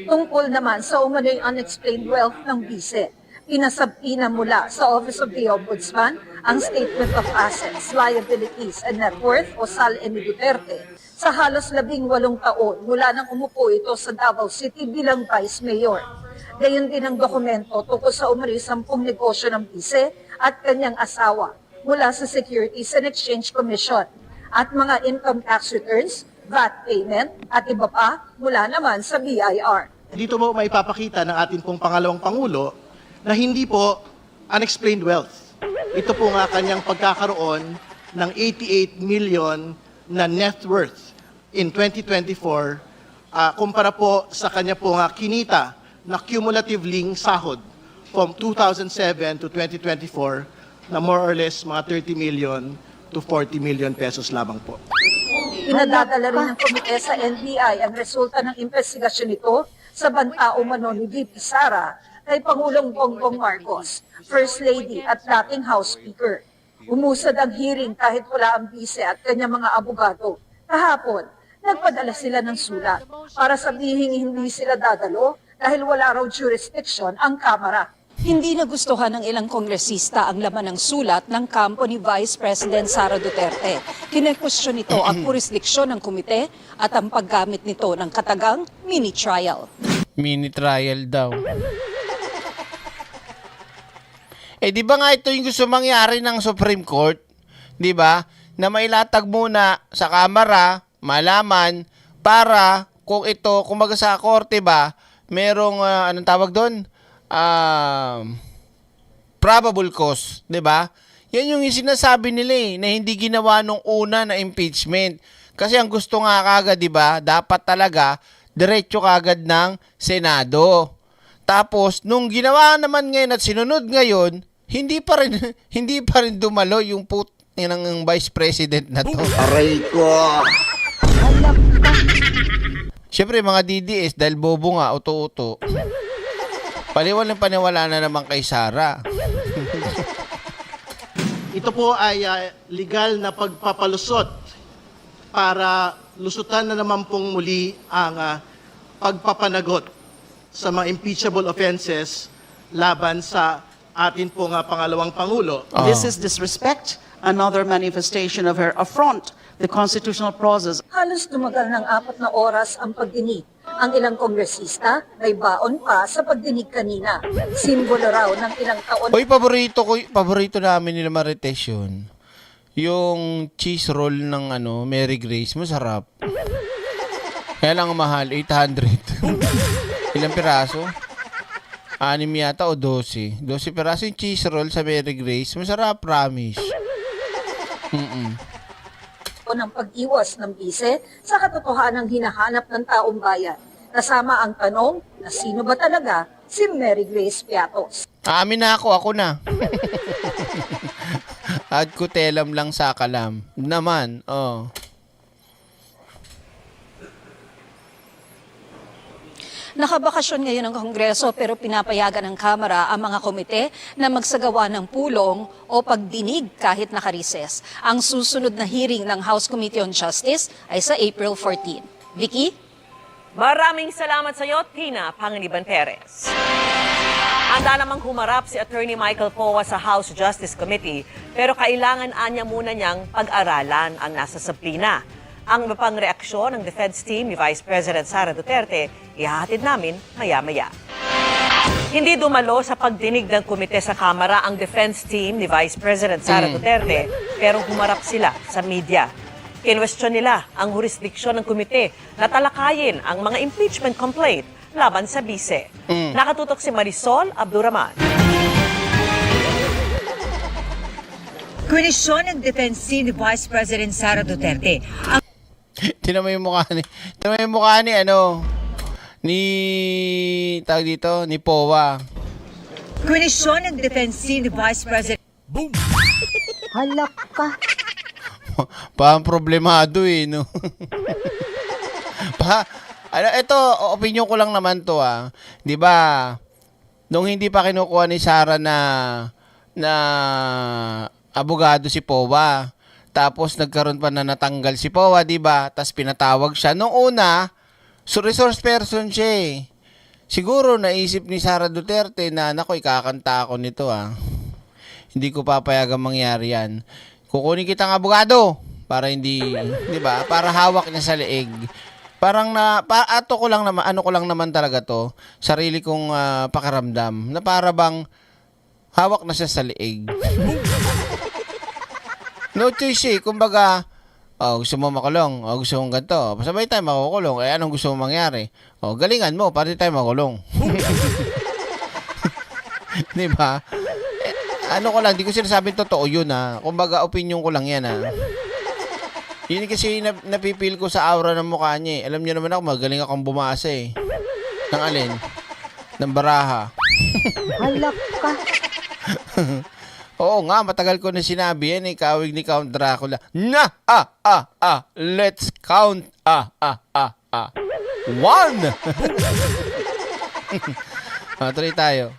Tungkol naman sa umano'y unexplained wealth ng bise, pinasabina mula sa Office of the Ombudsman ang Statement of Assets, Liabilities and Net Worth o SALE ni Duterte sa halos 18 taon mula nang umupo ito sa Davao City bilang Vice Mayor. Gayon din ang dokumento tungkol sa umano'y 10 negosyo ng bise at kanyang asawa mula sa Securities and Exchange Commission at mga income tax returns, VAT payment at iba pa mula naman sa BIR. Dito mo maipapakita ng ating pong pangalawang Pangulo na hindi po unexplained wealth. Ito po nga kanyang pagkakaroon ng 88 million na net worth in 2024 kumpara po sa kanya po nga kinita na cumulatively sahod from 2007 to 2024 na more or less mga 30 million to 40 million pesos lamang po. Pinadadala rin ng komite sa NBI ang resulta ng investigasyon nito sa banta umano ni VP Sara kay Pangulong Bongbong Marcos, First Lady at dating House Speaker. Umusad ang hearing kahit wala ang bise at kanyang mga abogado. Kahapon, nagpadala sila ng sulat para sabihin hindi sila dadalo dahil wala raw jurisdiction ang Kamara. Hindi nagustuhan ng ilang kongresista ang laman ng sulat ng kampo ni Vice President Sara Duterte. Kinekwestiyon nito ang jurisdiksyon ng komite at ang paggamit nito ng katagang mini-trial. Mini-trial daw. Di ba nga ito yung gusto mangyari ng Supreme Court? Di ba? Na mailatag muna sa Kamara, malaman, para kung ito, kumaga sa korte ba, merong, anong tawag doon? Probable cause, 'di ba? Yan yung sinasabi nila na hindi ginawa nung una na impeachment. Kasi ang gusto nga kagad, 'di ba? Dapat talaga diretso kagad ng Senado. Tapos nung ginawa naman ngayon at sinunod ngayon, hindi pa rin dumalo yung ng Vice President na to. Aray ko. Siyempre mga DDS dahil bobo nga, uto-uto. Paniwala na naman kay Sara. Ito po ay legal na pagpapalusot para lusutan na naman pong muli ang pagpapanagot sa mga impeachable offenses laban sa atin pong pangalawang Pangulo. This is disrespect, another manifestation of her affront the constitutional process. Halos tumagal ng 4 na oras ang pagdinig. Ang ilang kongresista may baon pa sa pagdinig kanina. Simbolo raw ng ilang taon. Oy, paborito namin nila Marites yun. Yung cheese roll ng Mary Grace, masarap. Kaya lang mahal, 800. Ilang piraso? 6 yata o 12. 12 piraso yung cheese roll sa Mary Grace. Masarap, promise. Ng pag-iwas ng bise sa katotohanang hinahanap ng taong bayan. Kasama ang tanong na sino ba talaga si Mary Grace Piatos? Amin na ako na. At kutelam lang sa kalam. Naman, Nakabakasyon ngayon ang Kongreso pero pinapayagan ng Kamara ang mga komite na magsagawa ng pulong o pagdinig kahit nakarises. Ang susunod na hearing ng House Committee on Justice ay sa April 14. Vicky? Maraming salamat sa iyo, Tina Panganiban Perez. Handa namang humarap si Attorney Michael Poa sa House Justice Committee pero kailangan anya muna niyang pag-aralan ang nasa sablina. Ang iba pang reaksyon ng defense team ni Vice President Sara Duterte, ihahatid namin maya-maya. Hindi dumalo sa pagdinig ng komite sa Kamara ang defense team ni Vice President Sara Duterte, pero humarap sila sa media. Kinwestiyon nila ang jurisdiksyon ng komite na talakayin ang mga impeachment complaint laban sa bise. Nakatutok si Marisol Abduraman. Kwenisyon ng defense team ni Vice President Sara Duterte ang Tinan mo yung mukha ni, tinan mo yung mukha ni tawag dito, ni Powa. kwenisyon ng defense team ni Vice President. Halak ka. Parang problemado no? Ito, opinion ko lang naman to Di ba, nung hindi pa kinukuha ni Sara na abogado si Powa, tapos nagkaroon pa na natanggal si Powa, di ba? Tapos pinatawag siya. Nung una, resource person siya Siguro naisip ni Sara Duterte na, nako, ikakanta ako nito Hindi ko papayagang mangyari yan. Kukunin kitang abogado para hindi, di ba? Para hawak niya sa leeg. Parang ano ko lang naman talaga to, sarili kong pakiramdam na para bang hawak na siya sa leeg. No choice kumbaga, gusto mo makulong, gusto mong ganito, pasabay tayo makukulong, anong gusto mo mangyari? Galingan mo, pati tayo makulong. Di ba? Ano ko lang, di ko sinasabing totoo yun kumbaga opinion ko lang yan Yun kasi napipil ko sa aura ng mukha niya Alam niyo naman ako, magaling akong bumasa Ng alin? Ng baraha. Halak ka. Oo nga, matagal ko na sinabi yan kawig ni Count Dracula. Let's count. 1. Tuloy tayo.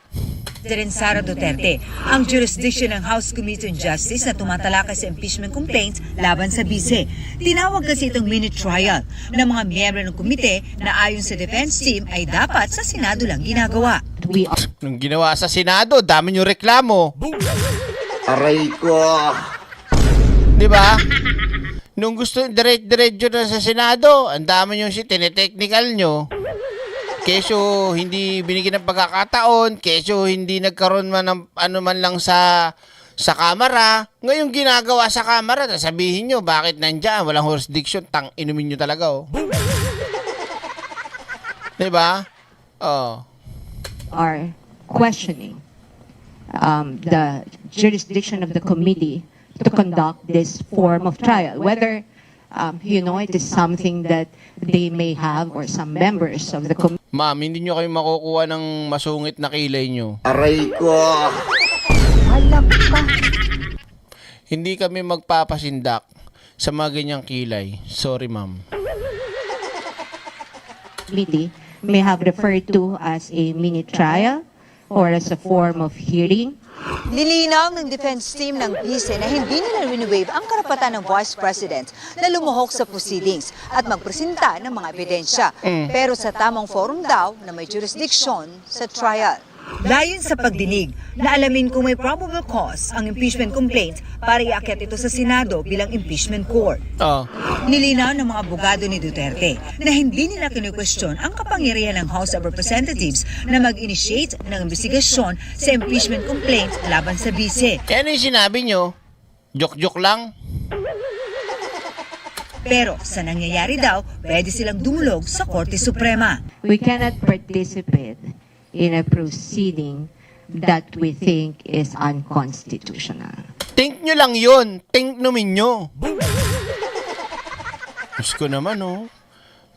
President Sara Duterte ang jurisdiction ng House Committee on Justice na tumatalakay sa impeachment complaints laban sa bise. Tinawag kasi itong mini trial ng mga miyembro ng komite na ayon sa defense team ay dapat sa Senado lang ginagawa. Nung ginawa sa Senado, dami yung reklamo. Aray ko. Di ba? Nung gusto diretso na sa Senado, ang dami yung tinetechnical nyo. Keso hindi binigyan ng pagkakataon, keso hindi nagkaroon man ng ano man lang sa Kamara. Ngayon ginagawa sa Kamara, sabihin nyo bakit nandiyan, walang jurisdiction, inumin nyo talaga Diba? Are questioning the jurisdiction of the committee to conduct this form of trial, whether it is something that they may have or some members of the committee. Ma'am, hindi nyo kayo makukuha ng masungit na kilay nyo. Aray ko. Halak ka. Hindi kami magpapasindak sa mga ganyang kilay. Sorry, ma'am. Committee may have referred to as a mini trial or as a form of hearing. Nilinaw ng defense team ng bise na hindi nila wini-waive ang karapatan ng Vice President na lumuhok sa proceedings at magpresenta ng mga ebidensya. Pero sa tamang forum daw na may jurisdiction sa trial. Layon sa pagdinig na alamin kung may probable cause ang impeachment complaint para iakyat ito sa Senado bilang impeachment court. Nilinaw ng mga abogado ni Duterte na hindi nila kinu-question ang kapangyarihan ng House of Representatives na mag-initiate ng investigasyon sa impeachment complaint laban sa bise. Ano yung sinabi nyo? Joke-joke lang? Pero sa nangyayari daw, pwede silang dumulog sa Korte Suprema. We cannot participate in a proceeding that we think is unconstitutional. Think nyo lang yun. Think namin nyo. Diyos ko naman,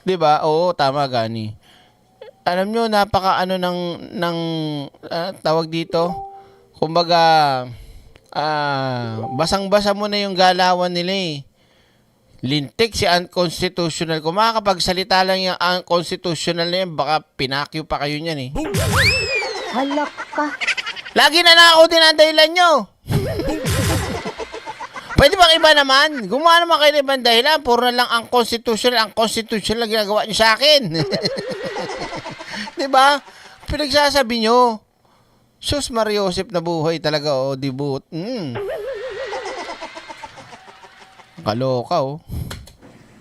Diba? Oo, tama, Gani. Alam nyo, napaka tawag dito. Kumbaga, basang-basa mo na yung galawan nila Lintik si unconstitutional. Kung makakapagsalita lang yung unconstitutional na yan, baka pinakyo pa kayo niyan Halak ka. Lagi na ako din ang dahilan nyo. Pwede bang iba naman? Gumawa naman kayo ng ibang dahilan. Puro na lang unconstitutional lang ginagawa nyo sa akin. Diba? Pinagsasabi nyo. Sus Mariosep na buhay talaga, debut. Kaloka,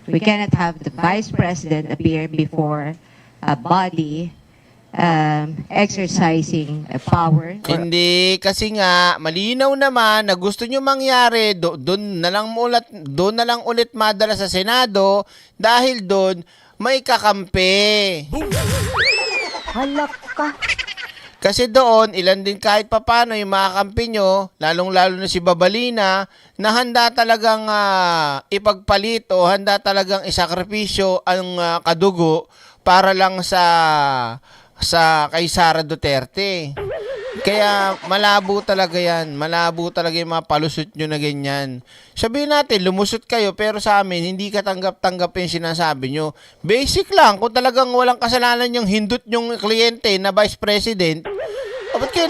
We cannot have the Vice President appear before a body exercising power. Hindi, kasi nga, malinaw naman na gusto nyo mangyari, doon na lang ulit madala sa Senado dahil doon may kakampi. Halak ka. Kasi doon, ilan din kahit papano yung mga kampi nyo, lalong-lalo na si Babalina, na handa talagang ipagpalit o handa talagang isakripisyo ang kadugo para lang sa kay Sara Duterte. Kaya malabo talaga yan. Malabo talaga yung mga palusot nyo na ganyan. Sabihin natin, lumusot kayo, pero sa amin, hindi ka tanggap-tanggap yung sinasabi nyo. Basic lang, kung talagang walang kasalanan yung hindot yung kliyente na Vice President, ba't kayo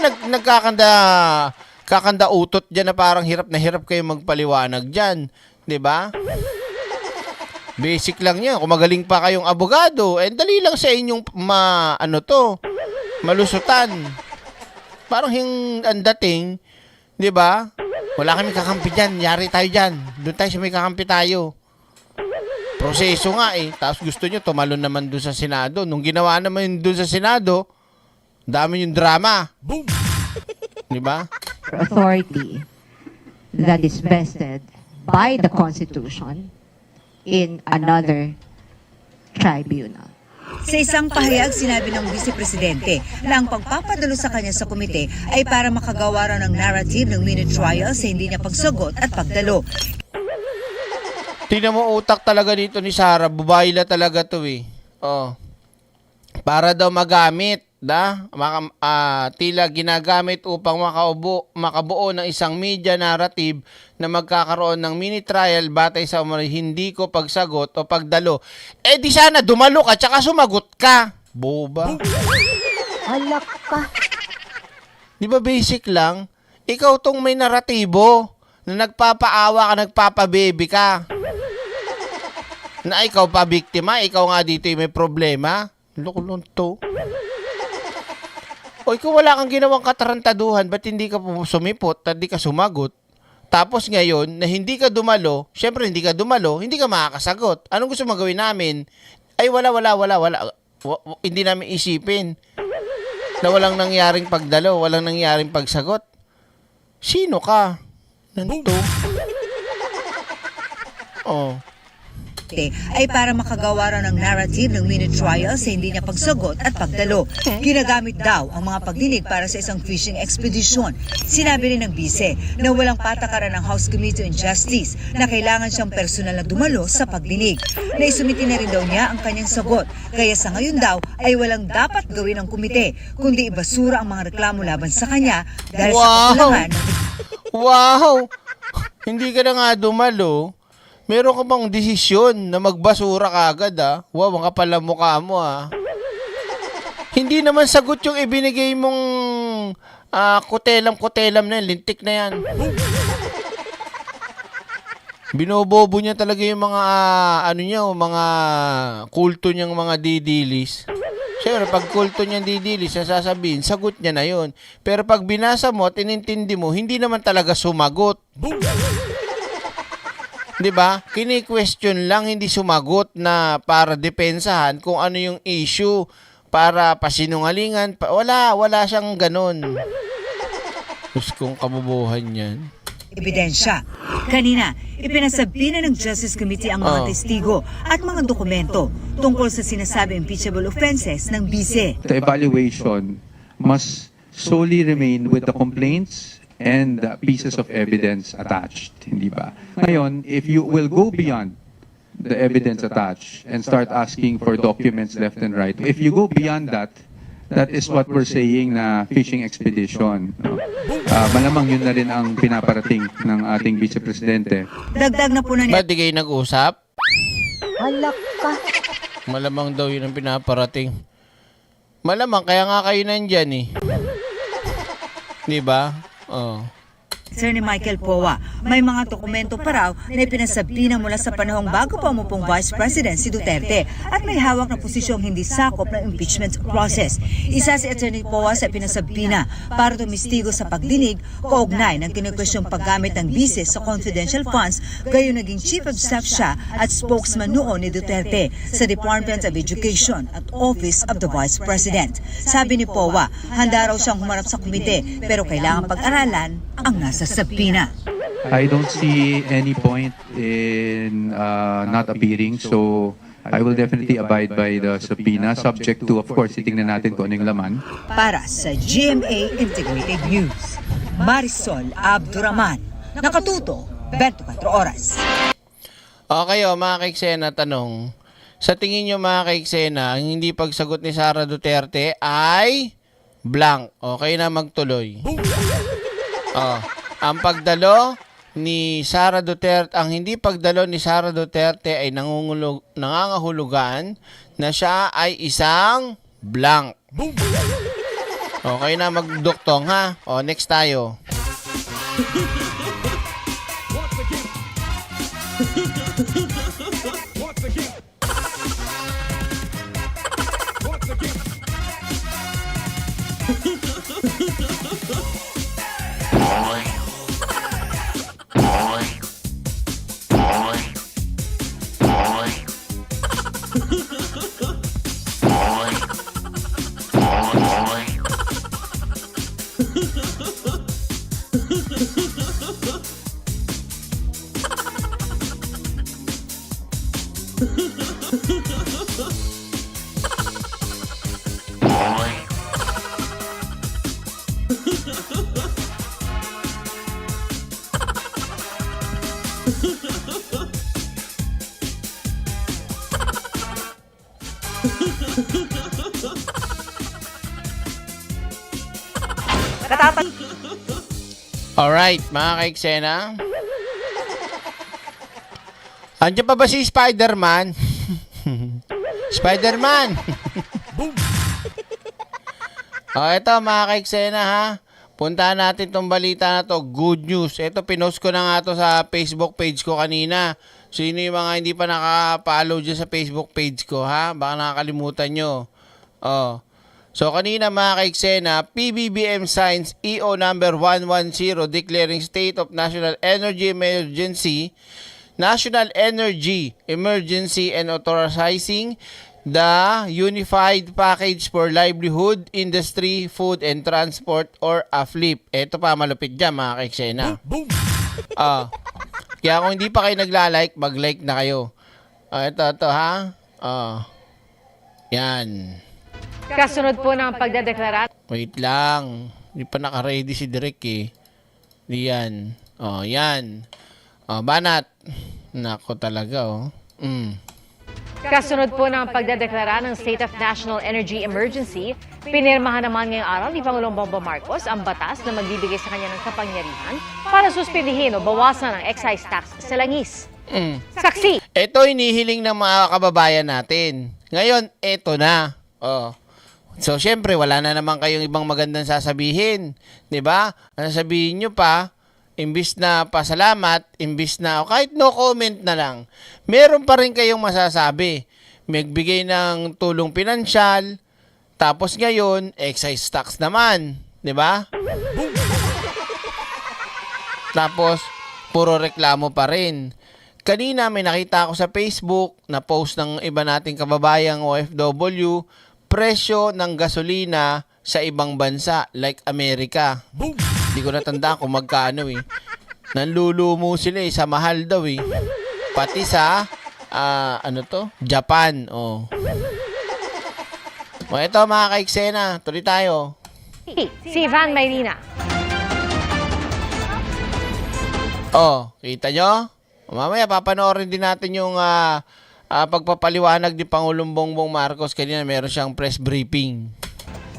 kakanda utot dyan na parang hirap na hirap kayo magpaliwanag dyan? Diba? Basic lang yan. Kung magaling pa kayong abogado, dali lang sa inyong malusutan. Parang ang dating, di ba? Wala kami kakampi dyan. Yari tayo dyan. Doon tayo sa may kakampi tayo. Proseso nga Tapos gusto nyo, tumalon naman doon sa Senado. Nung ginawa naman doon sa Senado, dami yung drama. Boom! Di ba? Authority that is vested by the Constitution in another tribunal. Sa isang pahayag, sinabi ng Vice Presidente na ang pagpapadalo sa kanya sa komite ay para makagawa raw ng narrative ng mini trial sa hindi niya pagsagot at pagdalo. Tingnan mo utak talaga dito ni Sara, bubayla talaga to Para daw magamit, tila ginagamit upang makabuo ng isang media narrative na magkakaroon ng mini trial batay sa hindi ko pagsagot o pagdalo. Di sana dumalo ka tsaka sumagot ka. Boba. Halak ka. Di ba basic lang? Ikaw tong may naratibo na nagpapaawa ka, nagpapababy ka. Na ikaw pa biktima, ikaw nga dito yung may problema. Lukulong to. O kung wala kang ginawang katarantaduhan, ba't hindi ka sumipot, hindi ka sumagot? Tapos ngayon, na hindi ka dumalo, syempre hindi ka dumalo, hindi ka makakasagot. Anong gusto magawin namin? Wala. Hindi namin isipin na walang nangyaring pagdalo, walang nangyaring pagsagot. Sino ka? Nanto. Ay para makagawa raw ng narrative ng mini trial sa hindi niya pagsagot at pagdalo. Ginagamit daw ang mga pagdinig para sa isang fishing expedition. Sinabi rin ng bise na walang patakaran ng House Committee on Justice na kailangan siyang personal na dumalo sa pagdinig. Naisumiti na rin daw niya ang kanyang sagot, kaya sa ngayon daw ay walang dapat gawin ng komite, kundi ibasura ang mga reklamo laban sa kanya dahil sa kakulangan. Wow! Hindi ka na nga dumalo. Meron ka bang desisyon na magbasura ka agad Wow, mga pala mukha mo Hindi naman sagot yung ibinigay mong kutelam-kutelam na yan, lintik na yan. Binobobo niya talaga yung mga mga kulto niyang mga didilis. Siyempre, pag kulto niyang didilis, sasabihin, sagot niya na yun. Pero pag binasa mo at inintindi mo, hindi naman talaga sumagot. Diba? Kini-question lang, hindi sumagot na para depensahan kung ano yung issue, para pasinungalingan. Wala siyang ganun. Diyos kong kabubuhan yan. Ebidensya. Kanina, ipinasabi na ng Justice Committee ang mga testigo at mga dokumento tungkol sa sinasabi impeachable offenses ng bise. The evaluation must solely remain with the complaints and the pieces of evidence attached, hindi ba? Ngayon, if you will go beyond the evidence attached and start asking for documents left and right, if you go beyond that, that is what we're saying na fishing expedition. No? Malamang yun na rin ang pinaparating ng ating Vice Presidente. Dagdag na po na niya. Ba't di kayo nag-usap? Halak ka. Malamang daw yun ang pinaparating. Malamang, kaya nga kayo nandyan Di ba? Attorney Michael Powa, may mga dokumento pa raw na ipinasabi na mula sa panahong bago pa umupong Vice President si Duterte at may hawak na posisyong hindi sakop ng impeachment process. Isa si Attorney Powa sa pinasabi na para tumistigo sa pagdinig kaugnay ng kinukwestyong paggamit ng bise sa confidential funds, gayon naging Chief of Staff siya at spokesman noon ni Duterte sa Department of Education at Office of the Vice President. Sabi ni Powa, handa raw siyang humarap sa komite pero kailangan pag-aralan ang nasa sabina. I don't see any point in not appearing, so I will definitely abide by the subpoena, subject to, of course, titingnan natin kung ano yung laman. Para sa GMA Integrated News, Marisol Abduraman, nakatuto 24 oras. Okay mga kaiksena, tanong. Sa tingin nyo mga kaiksena, ang hindi pagsagot ni Sara Duterte ay blank. Okay na magtuloy. Ang pagdalo ni Sara Duterte, ang hindi pagdalo ni Sara Duterte ay nangangahulugan na siya ay isang blank. Okay na magduktong ha. Next tayo. Alright, mga kaiksena. Andiyan pa ba si Spider-Man? Spider-Man! Ito mga kaiksena ha. Puntahan natin tong balita na to. Good news. Ito, pinost ko na nga to sa Facebook page ko kanina. Sino yung mga hindi pa nakapollow dyan sa Facebook page ko ha? Baka nakakalimutan nyo. So kanina mga kaiksena, PBBM signs EO number 110 declaring state of national energy emergency and authorizing the Unified Package for Livelihood, Industry, Food and Transport or AFLIP. Ito pa malupit dyan mga kaiksena. Kaya kung hindi pa kayo nagla-like, mag-like na kayo. Ito ha. Yan. Kasunod po ng pagdedeklara. Wait lang. Hindi pa naka-ready si Direk eh. Yan. Yan. Banat. Nako talaga Kasunod po ng pagdedeklara ng State of National Energy Emergency, pinirmahan naman ngayong araw ni Pangulong Bongbong Marcos ang batas na magbibigay sa kanya ng kapangyarihan para suspindihin o bawasan ang excise tax sa langis. Saksi! Ito hinihiling ng mga kababayan natin. Ngayon, ito na. So, syempre, wala na naman kayong ibang magandang sasabihin. 'Di ba? Ang sabihin nyo pa, imbis na pasalamat, imbis na, kahit no comment na lang, meron pa rin kayong masasabi. Magbigay ng tulong pinansyal, tapos ngayon, excise tax naman. 'Di ba? Tapos, puro reklamo pa rin. Kanina, may nakita ako sa Facebook na post ng iba nating kababayang OFW, presyo ng gasolina sa ibang bansa like Amerika. Hindi ko natandaan kung magkano eh. Nanlulumo sila eh, sa mahal daw eh. Pati sa Japan. Ito mga kaiksena, tuloy tayo. Si Van Mayrina. Kita nyo? Mamaya papanoorin din natin yung pagpapaliwanag ni Pangulong Bongbong Marcos. Kanina meron siyang press briefing.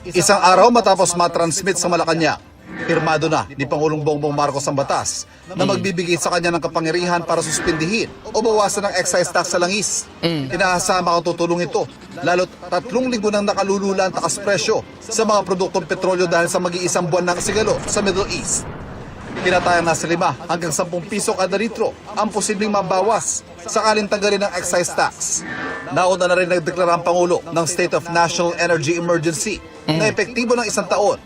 Isang araw matapos matransmit sa Malacanang, pirmado na ni Pangulong Bongbong Marcos ang batas na magbibigay sa kanya ng kapangyarihan para suspindihin o bawasan ng excise tax sa langis. Inaasama ang tutulong ito, lalo't 3 linggo nang nakalulula ang takas presyo sa mga produktong petrolyo dahil sa mag-iisang buwan ng sigalo sa Middle East. Tinatayang nasa 5 hanggang 10 piso kada litro ang posibleng mabawas sakaling tanggalin ng excise tax. Nauna na rin nagdeklara ang Pangulo ng State of National Energy Emergency na epektibo ng 1 taon.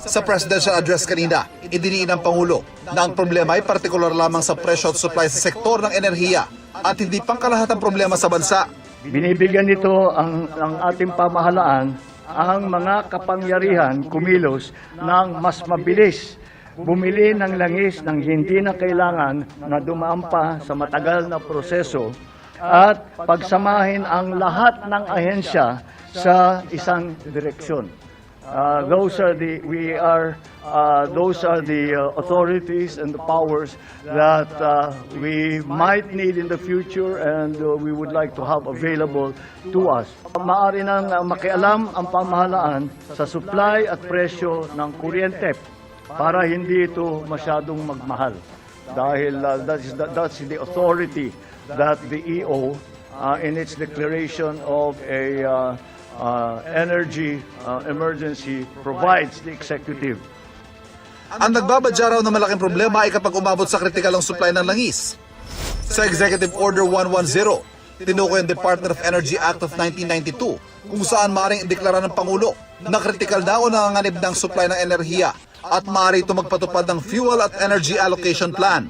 Sa presidential address kanina, idiniin ng Pangulo na ang problema ay partikular lamang sa presyo at supply sa sektor ng enerhiya at hindi pangkalahatang problema sa bansa. Binibigyan nito ang ating pamahalaan ang mga kapangyarihan kumilos ng mas mabilis, bumili ng langis ng hindi na kailangan na dumaan pa sa matagal na proseso at pagsamahin ang lahat ng ahensya sa isang direksyon. Those are the authorities and the powers that we might need in the future and we would like to have available to us. Maaari nang makialam ang pamahalaan sa supply at presyo ng kuryente para hindi ito masyadong magmahal. Dahil that's the authority that the EO in its declaration of a energy emergency provides the executive. Ang nagbabadya raw na malaking problema ay kapag umabot sa kritikal ang supply ng langis. Sa Executive Order 110, tinukoy ang Department of Energy Act of 1992 kung saan maaaring ideklara ng Pangulo na kritikal na o nanganganib ng supply ng enerhiya at maaari ito magpatupad ng Fuel at Energy Allocation Plan.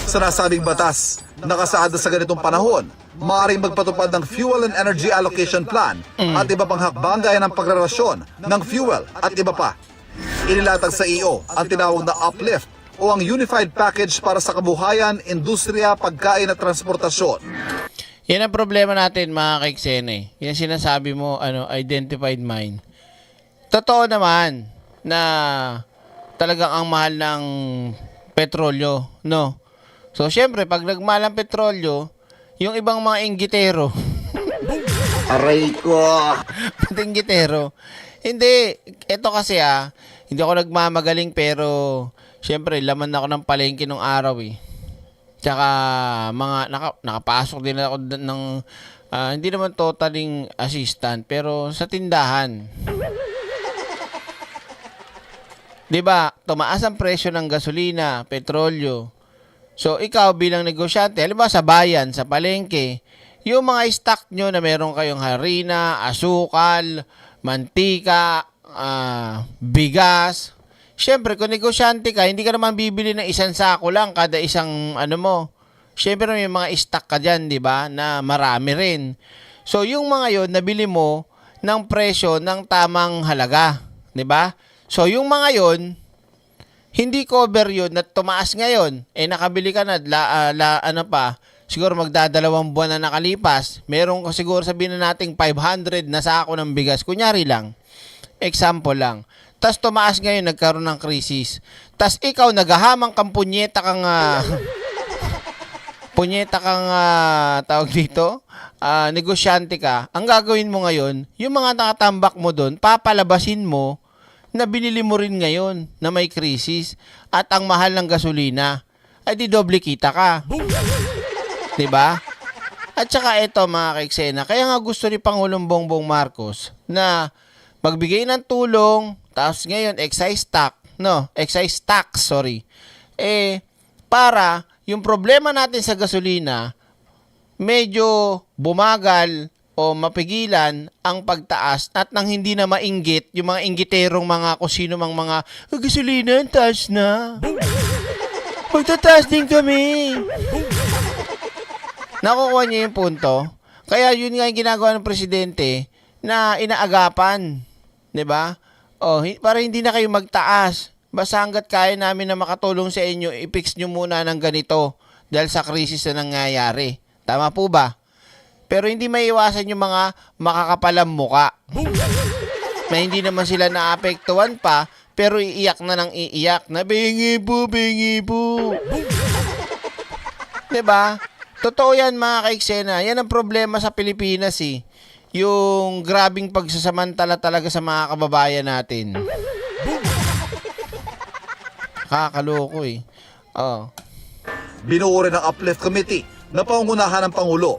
Sa nasabing batas, nakasaad sa ganitong panahon, maaaring magpatupad ng Fuel and Energy Allocation Plan at iba pang hakbang gaya ng pagrerasyon ng fuel at iba pa. Inilatag sa EO ang tinawag na uplift o ang unified package para sa kabuhayan, industriya, pagkain at transportasyon. Yan ang problema natin mga kaiksene. Yan sinasabi mo, identified mine. Totoo naman na talagang ang mahal ng petrolyo, no? So, syempre, pag nagmahal ang petrolyo, yung ibang mga inggitero. Aray ko! Pati inggitero. Hindi, ito kasi hindi ako nagmamagaling pero syempre laman ako ng palengke nung araw Tsaka nakapasok din ako ng hindi naman totaling assistant pero sa tindahan. 'Di ba? Tumaas ang presyo ng gasolina, petrolyo. So ikaw bilang negosyante, halimbawa sa bayan, sa palengke, yung mga stock nyo na meron kayong harina, asukal, mantika, bigas. Siyempre, kung negosyante ka, hindi ka naman bibili ng isang sako lang kada isang mo. Siyempre, may mga stock ka dyan, di ba, na marami rin. So, yung mga yon nabili mo ng presyo ng tamang halaga, di ba? So, yung mga yon hindi cover yun na tumaas ngayon. Nakabili ka na, siguro magdadalawang buwan na nakalipas, meron ko siguro sabihin na nating 500 na sako ng bigas. Kunyari lang. Example lang. Tas tumaas ngayon, nagkaroon ng krisis. Tas ikaw, naghahamang kang punyeta kang tawag dito, negosyante ka. Ang gagawin mo ngayon, yung mga nakatambak mo doon, papalabasin mo na binili mo rin ngayon na may krisis at ang mahal ng gasolina. Ay di doble kita ka. Diba? At saka ito mga kaiksena, kaya nga gusto ni Pangulong Bongbong Marcos na magbigay ng tulong, tapos ngayon excise tax, para yung problema natin sa gasolina medyo bumagal o mapigilan ang pagtaas at nang hindi na mainggit yung mga inggiterong mga kung sino mang mga gasolina, taas na. Magtataas din kami. Nakukuha niyo yung punto. Kaya yun nga yung ginagawa ng presidente na inaagapan. 'Di ba? Para hindi na kayo magtaas. Basta hanggat kaya namin na makatulong sa inyo, i-fix nyo muna ng ganito dahil sa krisis na nangyayari. Tama po ba? Pero hindi maiiwasan yung mga makakapalang muka. Na hindi naman sila naapektuhan pa, pero iiyak na ng iiyak na bingi po. 'Di ba? Totoo yan mga kaiksena. Yan ang problema sa Pilipinas Yung grabing pagsasamantala talaga sa mga kababayan natin. Kakaloko Binuo rin ng Uplift Committee na pangungunahan ng Pangulo.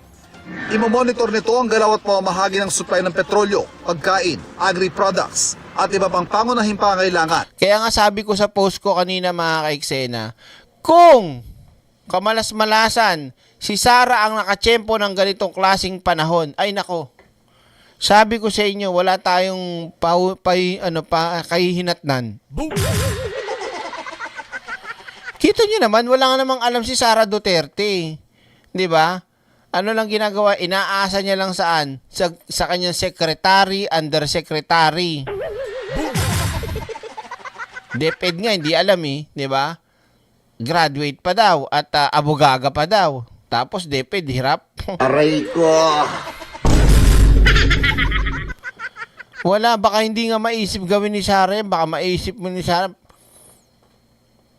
Imomonitor nito ang galaw at pamamahagi ng supply ng petrolyo, pagkain, agri-products at iba pang pangunahing pangailangan. Kaya nga sabi ko sa post ko kanina mga ka-eksena, kung kamalas-malasan si Sara ang nakatsyempo ng ganitong klaseng panahon, ay nako, sabi ko sa inyo, wala tayong kahihinatnan. Kita nyo naman, wala nga namang alam si Sara Duterte. Di ba? Ano lang ginagawa? Inaasa niya lang saan? Sa kanyang secretary, undersecretary. DepEd nga, hindi alam di ba? Graduate pa daw at abogaga pa daw. Tapos DepEd, hirap. Aray ko! Wala, baka hindi nga maisip gawin ni Sara, baka maisip mo ni Sara.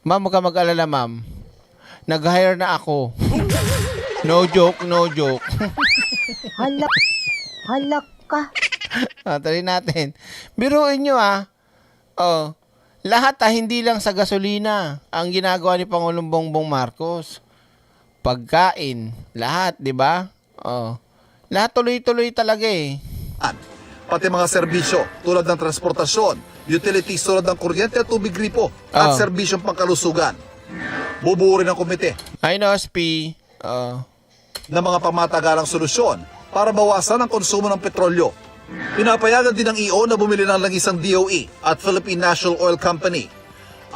Ma'am, huwag ka mag-alala, ma'am. Nag-hire na ako. No joke, no joke. Halak ka. Tali natin. Biruin nyo lahat hindi lang sa gasolina ang ginagawa ni Pangulong Bongbong Marcos. Pagkain, lahat, di ba? Lahat tuloy-tuloy talaga Pati mga serbisyo tulad ng transportasyon, utilities tulad ng kuryente at tubig gripo, at serbisyong pangkalusugan. Bubuo rin ang komite ng mga pamatagalang solusyon para bawasan ang konsumo ng petrolyo. Pinapayagan din ng EO na bumili ng langisang DOE at Philippine National Oil Company.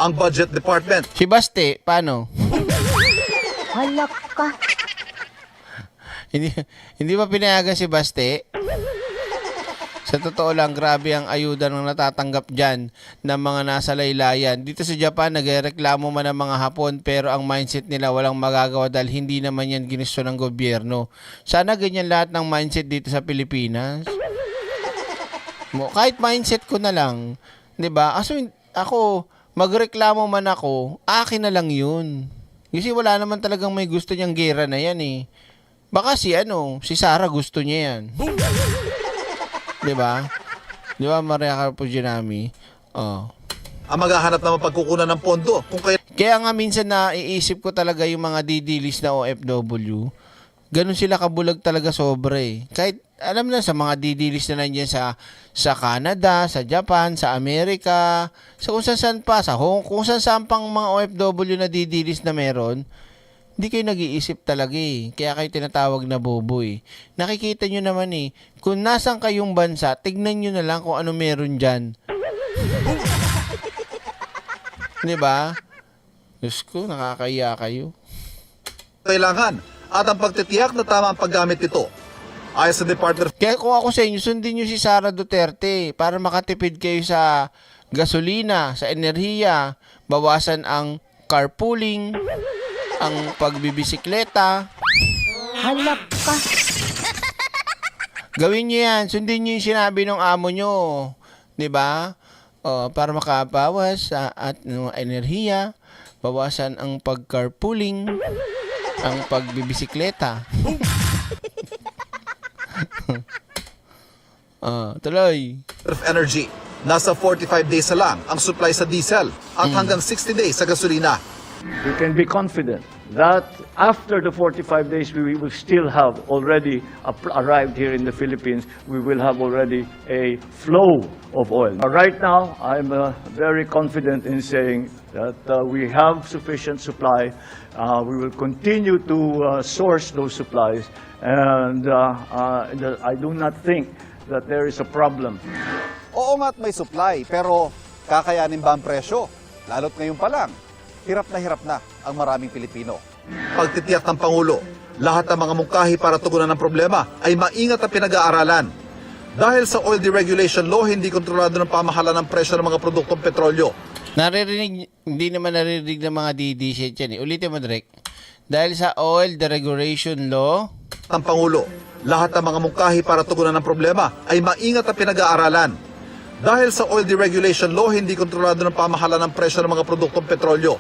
Ang Budget Department. Si Baste, paano? Halak ka. Hindi ba pinayagan si Baste? Sa totoo lang, grabe ang ayuda ng natatanggap dyan ng mga nasa laylayan. Dito sa Japan, nagreklamo man ang mga Hapon pero ang mindset nila walang magagawa dahil hindi naman yan ginusto ng gobyerno. Sana ganyan lahat ng mindset dito sa Pilipinas. Kahit mindset ko na lang, di ba? Ako, magreklamo man ako, akin na lang yun. Kasi wala naman talagang may gusto niyang gera na yan Baka si Sara gusto niya yan. Diba? Diba, Maria Carpo Ginami? Ang maghahanap na mapagkukunan ng pondo. Kaya nga minsan naiisip ko talaga yung mga didilis na OFW. Ganun sila kabulag talaga sobra Kahit alam na sa mga didilis na nandiyan sa Canada, sa Japan, sa Amerika, sa kung saan pa, sa Hong Kong, kung saan pang mga OFW na didilis na meron, hindi kayo nag-iisip talaga Kaya kayo tinatawag na bobo Nakikita nyo naman kung nasan kayong bansa, tignan nyo na lang kung ano meron dyan. Diba? Diyos ko, nakakaya kayo. Kailangan at ang pagtitiyak na tama ang paggamit nito. Ayon sa Department. Kaya kung ako sa inyo, sundin nyo si Sara Duterte para makatipid kayo sa gasolina, sa enerhiya, bawasan ang carpooling, ang pagbibisikleta. Halak ka. Gawin nyo yan. Sundin nyo yung sinabi ng amo nyo. Diba? Para makabawas at enerhiya, bawasan ang pag-carpooling, ang pagbibisikleta. Tuloy. Energy. Nasa 45 days na lang ang supply sa diesel at hanggang 60 days sa gasolina. We can be confident that after the 45 days, we will still have already arrived here in the Philippines. We will have already a flow of oil. Right now, I'm very confident in saying that we have sufficient supply. We will continue to source those supplies, and I do not think that there is a problem. Oo nga't may supply, pero kakayanin ba ang presyo? Lalo't ngayon pa lang, hirap na ang maraming Pilipino. Pagtitiyak ng Pangulo, lahat ng mga mungkahi para tugunan ng problema ay maingat at pinag-aaralan. Dahil sa oil deregulation law, hindi kontrolado ng pamahalaan ng presyo ng mga produktong petrolyo. Hindi naman naririnig ng mga DD yan Ulitin mo, Drek. Dahil sa oil deregulation law, ng Pangulo, lahat ng mga mungkahi para tugunan ng problema ay maingat at pinag-aaralan. Dahil sa oil deregulation law, hindi kontrolado ng pamahalaan ng presyo ng mga produktong petrolyo.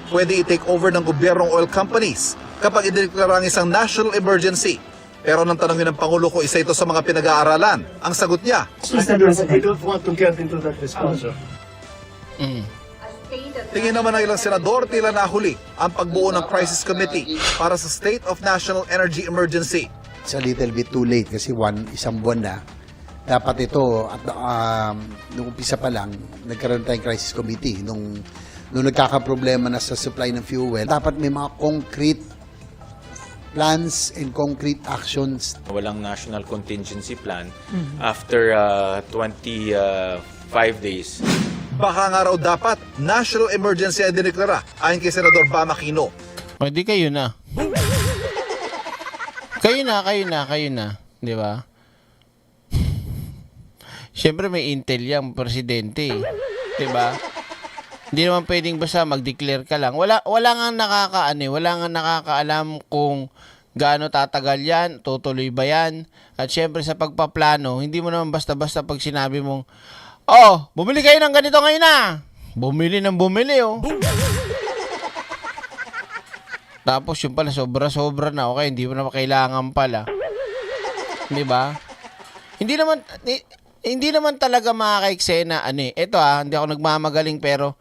Pwede i-take over ng gobyernong oil companies kapag ideklara ang isang national emergency. Pero nang tanongin ng Pangulo ko isa ito sa mga pinag-aaralan, ang sagot niya, I don't want to get into that discussion. Tingin naman ng ilang senador tila nahuli ang pagbuo ng crisis committee para sa State of National Energy Emergency. It's a little bit too late kasi isang buwan na. dapat ito, at nung umpisa pa lang, nagkaroon tayong crisis committee. Nung nagkakaproblema na sa supply ng fuel, dapat may mga concrete plans and concrete actions. Walang national contingency plan after 25 days. Baka nga raw dapat national emergency ay dineklara ayon kay Senador Bam Aquino. O di kayo na. Kayo na. Di ba? Siyempre may intel yung presidente. Di ba? Hindi naman pwedeng basta mag-declare ka lang. Wala nga nakakaalam kung gaano tatagal yan, tutuloy ba yan. At syempre sa pagpaplano, hindi mo naman basta-basta pag sinabi mong, oh, bumili kayo ng ganito ngayon na. Bumili, oh. Tapos yung pala, sobra-sobra na. Okay, hindi mo na kailangan pala. Di ba? Hindi naman talaga makaka-eksena. Ito hindi ako nagmamagaling pero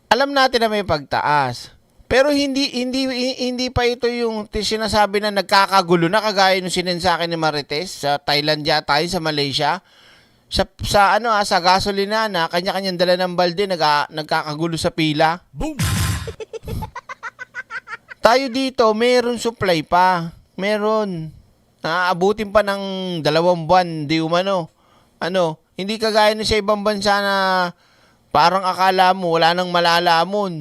alam natin na may pagtaas. Pero hindi pa ito yung sinasabi na nagkakagulo na kagaya nung sinend sa akin ni Marites sa Thailand yata yun, sa Malaysia. Sa gasolina na kanya-kanyang dala ng balde nagkakagulo sa pila. Boom. Tayo dito meron supply pa. Meron. Aabutin pa ng 2 buwan di umano. Hindi kagaya nung sa ibang bansa na parang akala mo wala nang malalamon.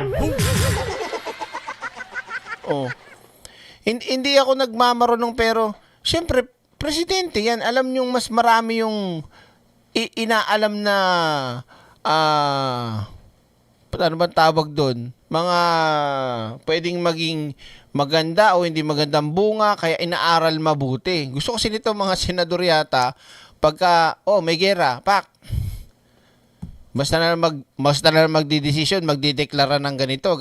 Oh. Hindi ako nagmamarunong pero syempre presidente yan. Alam niyong mas marami yung inaalam na ano ba tawag doon? Mga pwedeng maging maganda o hindi magandang bunga kaya inaaral mabuti. Gusto kasi nito mga senador yata pagka may gera, pak. Basta na magdidesisyon, magdideklara ng ganito.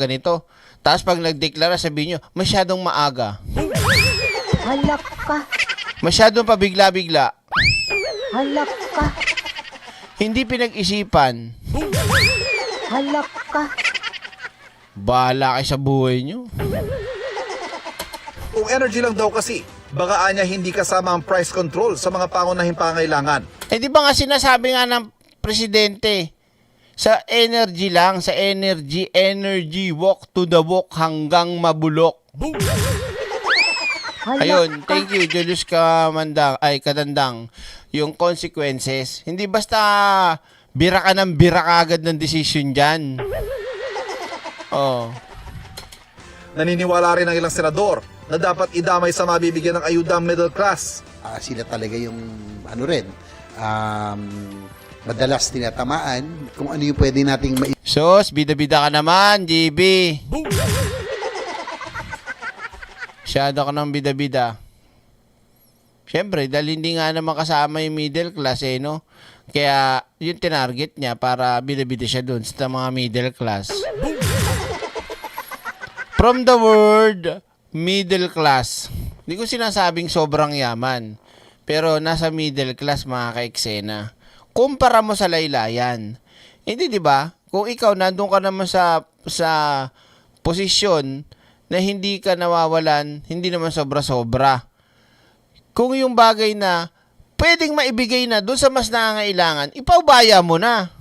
Tapos pag nagdeklara, sabihin nyo, masyadong maaga. Halak ka. Masyadong pabigla-bigla. Halak ka. Hindi pinag-isipan. Halak ka. Bahala kayo sa buhay nyo. Kung energy lang daw kasi, baka anya hindi kasama ang price control sa mga pangunahing pangailangan. Di ba nga sinasabi nga ng presidente, sa energy lang, sa energy, walk to the walk hanggang mabulok. Ayun, thank you, Julius Kadandang. Yung consequences, hindi basta bira ka agad ng decision dyan. Naniniwala rin ang ilang senador na dapat idamay sa mabibigyan ng ayuda ang middle class. Sila talaga yung madalas tinatamaan kung ano yung pwede nating Sos, bida-bida ka naman, JB. Masyado ka ng bida-bida. Siyempre, dahil hindi nga naman kasama yung middle class no? Kaya yung tinarget niya para bida-bida siya dun sa mga middle class. From the word middle class, hindi ko sinasabing sobrang yaman. Pero nasa middle class mga ka-eksena. Kumpara mo sa laylayan. Hindi, di ba? Kung ikaw nandun ka naman sa posisyon na hindi ka nawawalan, hindi naman sobra-sobra. Kung yung bagay na pwedeng maibigay na doon sa mas nangangailangan, ipaubaya mo na.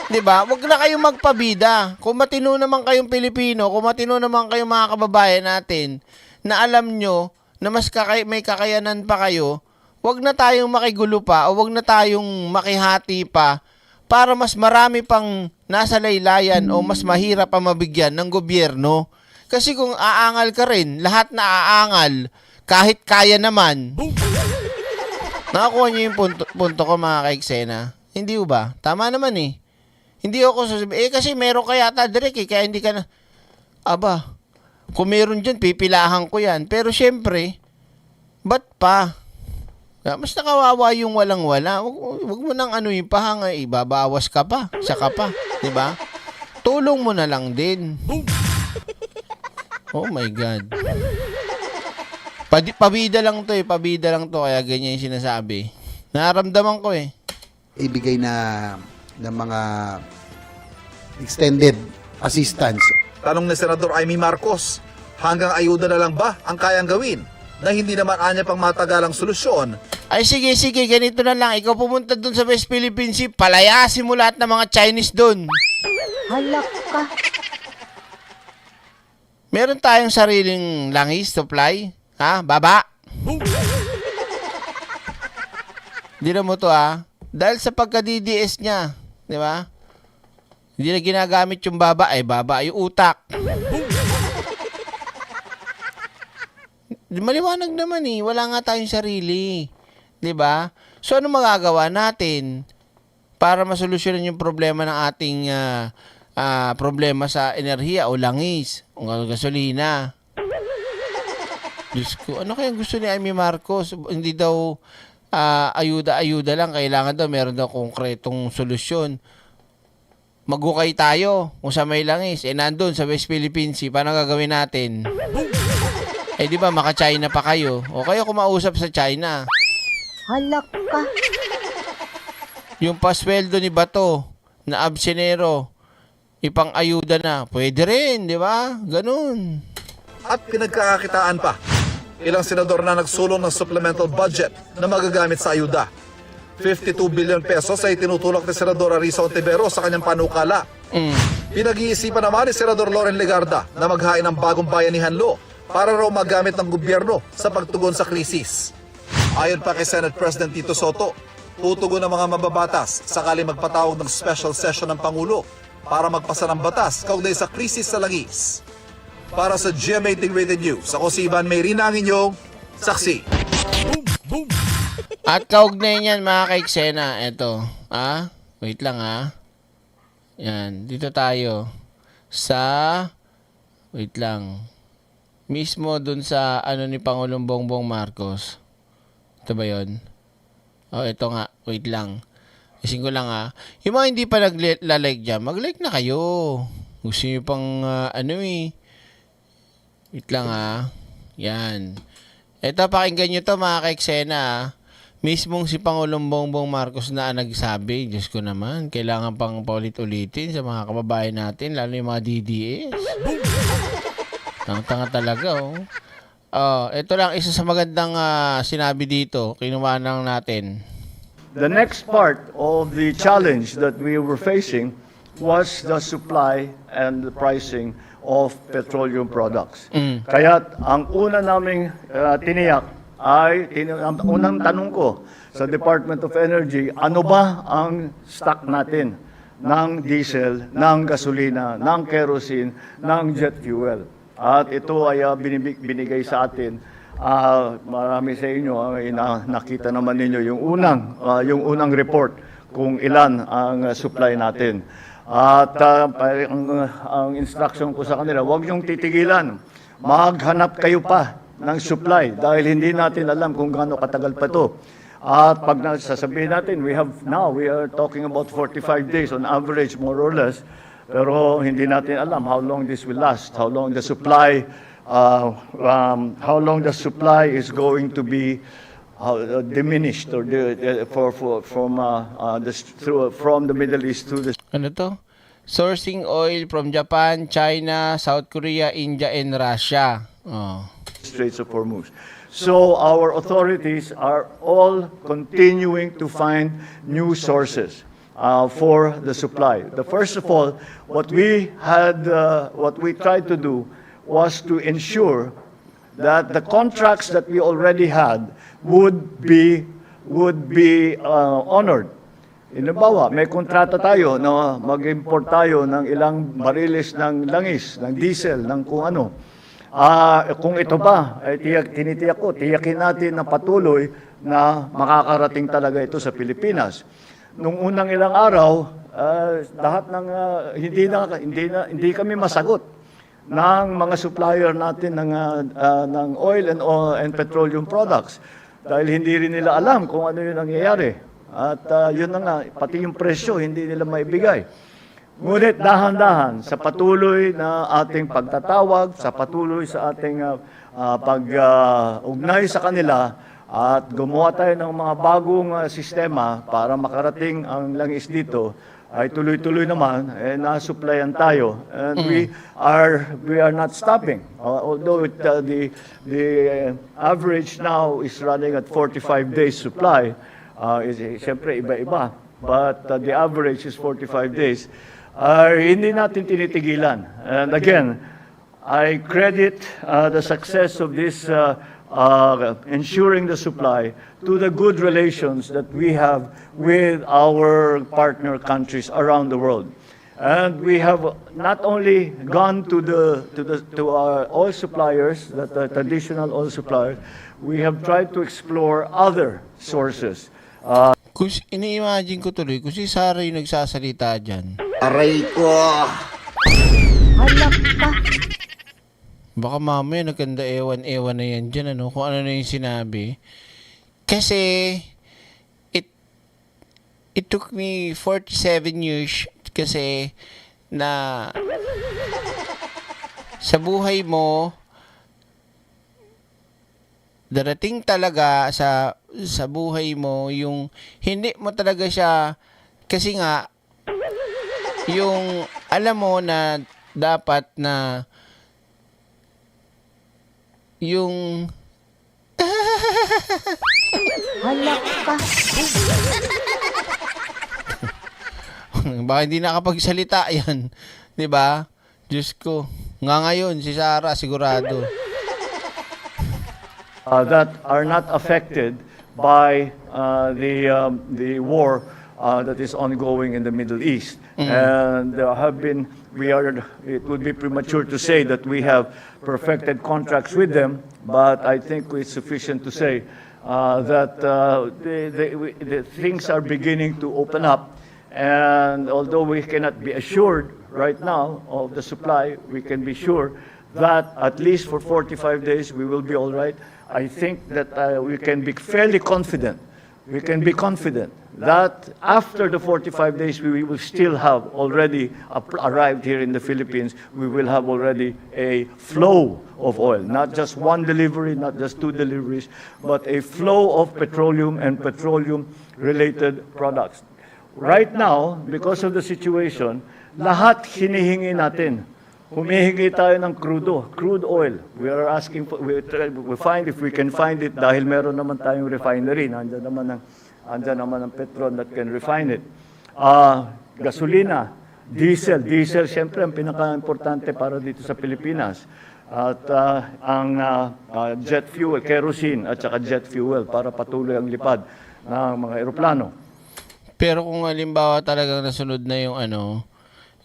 Di ba? Huwag na kayong magpabida. Kung matino naman kayong Pilipino, kung matino naman kayong mga kababayan natin, na alam nyo na mas may kakayanan pa kayo, wag na tayong makigulo pa o wag na tayong makihati pa para mas marami pang nasa laylayan o mas mahirap pa mabigyan ng gobyerno. Kasi kung aangal ka rin, lahat na aangal, kahit kaya naman. Nakakuha niyo yung punto ko mga ka-eksena. Hindi ba? Tama naman eh. Hindi ako sasabihin, kasi meron kaya yata direct kaya hindi ka na, kung meron dyan, pipilahan ko yan. Pero syempre, ba't pa? Mas nakawawa yung walang-wala. Huwag mo nang yung pahanga, ibabawas ka pa, saka pa, di ba? Tulong mo na lang din. Oh my God. Pabida lang to kaya ganyan yung sinasabi. Nararamdaman ko ibigay na ng mga extended assistance. Tanong ni Senador Amy Marcos, hanggang ayuda na lang ba ang kayang gawin na hindi naman anya pang matagalang solusyon Ay sige, ganito na lang. Ikaw pumunta dun sa West Philippine Sea, palayasin mo lahat ng mga Chinese dun. Halak ka. Meron tayong sariling langis supply. Ha? Baba. Hindi mo to Dahil sa pagka-DDS niya. Di ba? Hindi na ginagamit yung baba. Ay, baba yung utak. Maliwanag naman Wala nga tayong sarili. 'Di ba? So ano magagawa natin para masolusyonan yung problema ng ating problema sa enerhiya o langis o gasolina? Diyos ko, ano kaya gusto ni Amy Marcos? Hindi daw ayuda lang, kailangan daw meron daw konkretong solusyon. Magukay tayo kung sa may langis, nandun sa West Philippine Sea, paano gagawin natin? Di ba maka-China pa kayo? O kayo kumausap sa China. Halak ka. Yung pasweldo ni Bato na absenero, ipang-ayuda na. Pwede rin, di ba? Ganun. At pinagkakakitaan pa. Ilang senador na nagsulong ng supplemental budget na magagamit sa ayuda. 52 billion pesos ay tinutulak ni Senador Arisa Ontiveros sa kanyang panukala. Pinag-iisipan naman ni Senador Loren Legarda na maghain ng bagong bayanihan law para raw magamit ng gobyerno sa pagtugon sa krisis. Ayon pa kay Senate President Tito Soto, tutugon ng mga mababatas sakali magpatawag ng special session ng Pangulo para magpasa ng batas kaugnay sa krisis sa langis. Para sa GMA Integrated News, ako si Ivan Mayrina, ang inyong saksi. At kaugnay niyan mga kaiksena, eto. Wait lang Yan, dito tayo sa wait lang. Mismo dun sa ni Pangulong Bongbong Marcos. Ito ba yun? Ito nga. Wait lang. Isin ko lang Yung mga hindi pa nagla-like dyan, mag-like na kayo. Gusto nyo pang Wait lang Yan. Ito, pakinggan nyo to mga kaiksena Mismong si Pangulong Bongbong Marcos na nagsabi, Diyos ko naman, kailangan pang paulit-ulitin sa mga kababayan natin, lalo yung mga DDS. Tanga talaga ito lang isa sa magandang sinabi dito, kinuha lang natin. The next part of the challenge that we were facing was the supply and the pricing of petroleum products. Kaya ang una naming tiniyak ay, ang unang tanong ko sa Department of Energy, ano ba ang stock natin ng diesel, ng gasolina, ng kerosene, ng jet fuel? At ito ay binigay sa atin. Marami sa inyo nakita naman ninyo yung unang report kung ilan ang supply natin. At ang instruction ko sa kanila, huwag niyong titigilan. Maghanap kayo pa ng supply dahil hindi natin alam kung gaano katagal pa ito. At pag sasabihin natin, we are talking about 45 days on average, more or less. Pero hindi natin alam how long this will last, how long the supply is going to be diminished or from the Middle East to the Sourcing oil from Japan, China, South Korea, India, and Russia. Straits of Hormuz. So our authorities are all continuing to find new sources for the supply. First of all, what we tried to do was to ensure that the contracts that we already had would be honored. Halimbawa, may kontrata tayo na mag-import tayo ng ilang bariles ng langis, ng diesel, ng kung ano. Kung ito ba, tiyakin natin na patuloy na makakarating talaga ito sa Pilipinas. Nung unang ilang araw, lahat ng hindi kami masagot ng mga supplier natin ng oil and petroleum products dahil hindi rin nila alam kung ano yung nangyayari. At yun na nga, pati yung presyo hindi nila maibigay. Ngunit dahan-dahan sa patuloy na ating pagtatawag, sa patuloy sa ating pag-ugnay sa kanila, at gumawa tayo ng mga bagong sistema para makarating ang langis dito, ay tuloy-tuloy naman, na-supplyan tayo. And we are not stopping. Although the average now is running at 45 days supply, siyempre iba-iba. But the average is 45 days. Hindi natin tinitigilan. And again, I credit the success of this ensuring the supply to the good relations that we have with our partner countries around the world. And we have not only gone to our oil suppliers, the traditional oil suppliers, we have tried to explore other sources. Kung ini-imagine ko tuloy, kung si Sara yung nagsasalita dyan. Aray ko! Halak ka. Baka mamaya nagkanda ewan-ewan na yan dyan, ano, kung ano na yung sinabi. Kasi, it took me 47 years kasi na sa buhay mo, darating talaga sa buhay mo yung hindi mo talaga siya, kasi nga, yung alam mo na dapat na yung Halak ka. baka hindi nakapagsalita yan, 'di ba? Diyos ko, nga ngayon si Sara sigurado That are not affected by the war that is ongoing in the Middle East. And there have been, it would be premature to say that we have perfected contracts with them, but I think it's sufficient to say that the things are beginning to open up. And although we cannot be assured right now of the supply, we can be sure that at least for 45 days we will be all right. I think that we can be fairly confident. We can be confident that after the 45 days, we will still have already arrived here in the Philippines. We will have already a flow of oil, not just one delivery, not just two deliveries, but a flow of petroleum and petroleum-related products. Right now, because of the situation, lahat hinihingi natin. Humihingi tayo ng crude oil. We are asking for, we find if we can find it dahil meron naman tayong refinery. Andyan naman ang Petron that can refine it. Gasolina, diesel, syempre ang pinaka-importante para dito sa Pilipinas. At ang jet fuel, kerosene at saka jet fuel para patuloy ang lipad ng mga eroplano. Pero kung halimbawa talagang nasunod na yung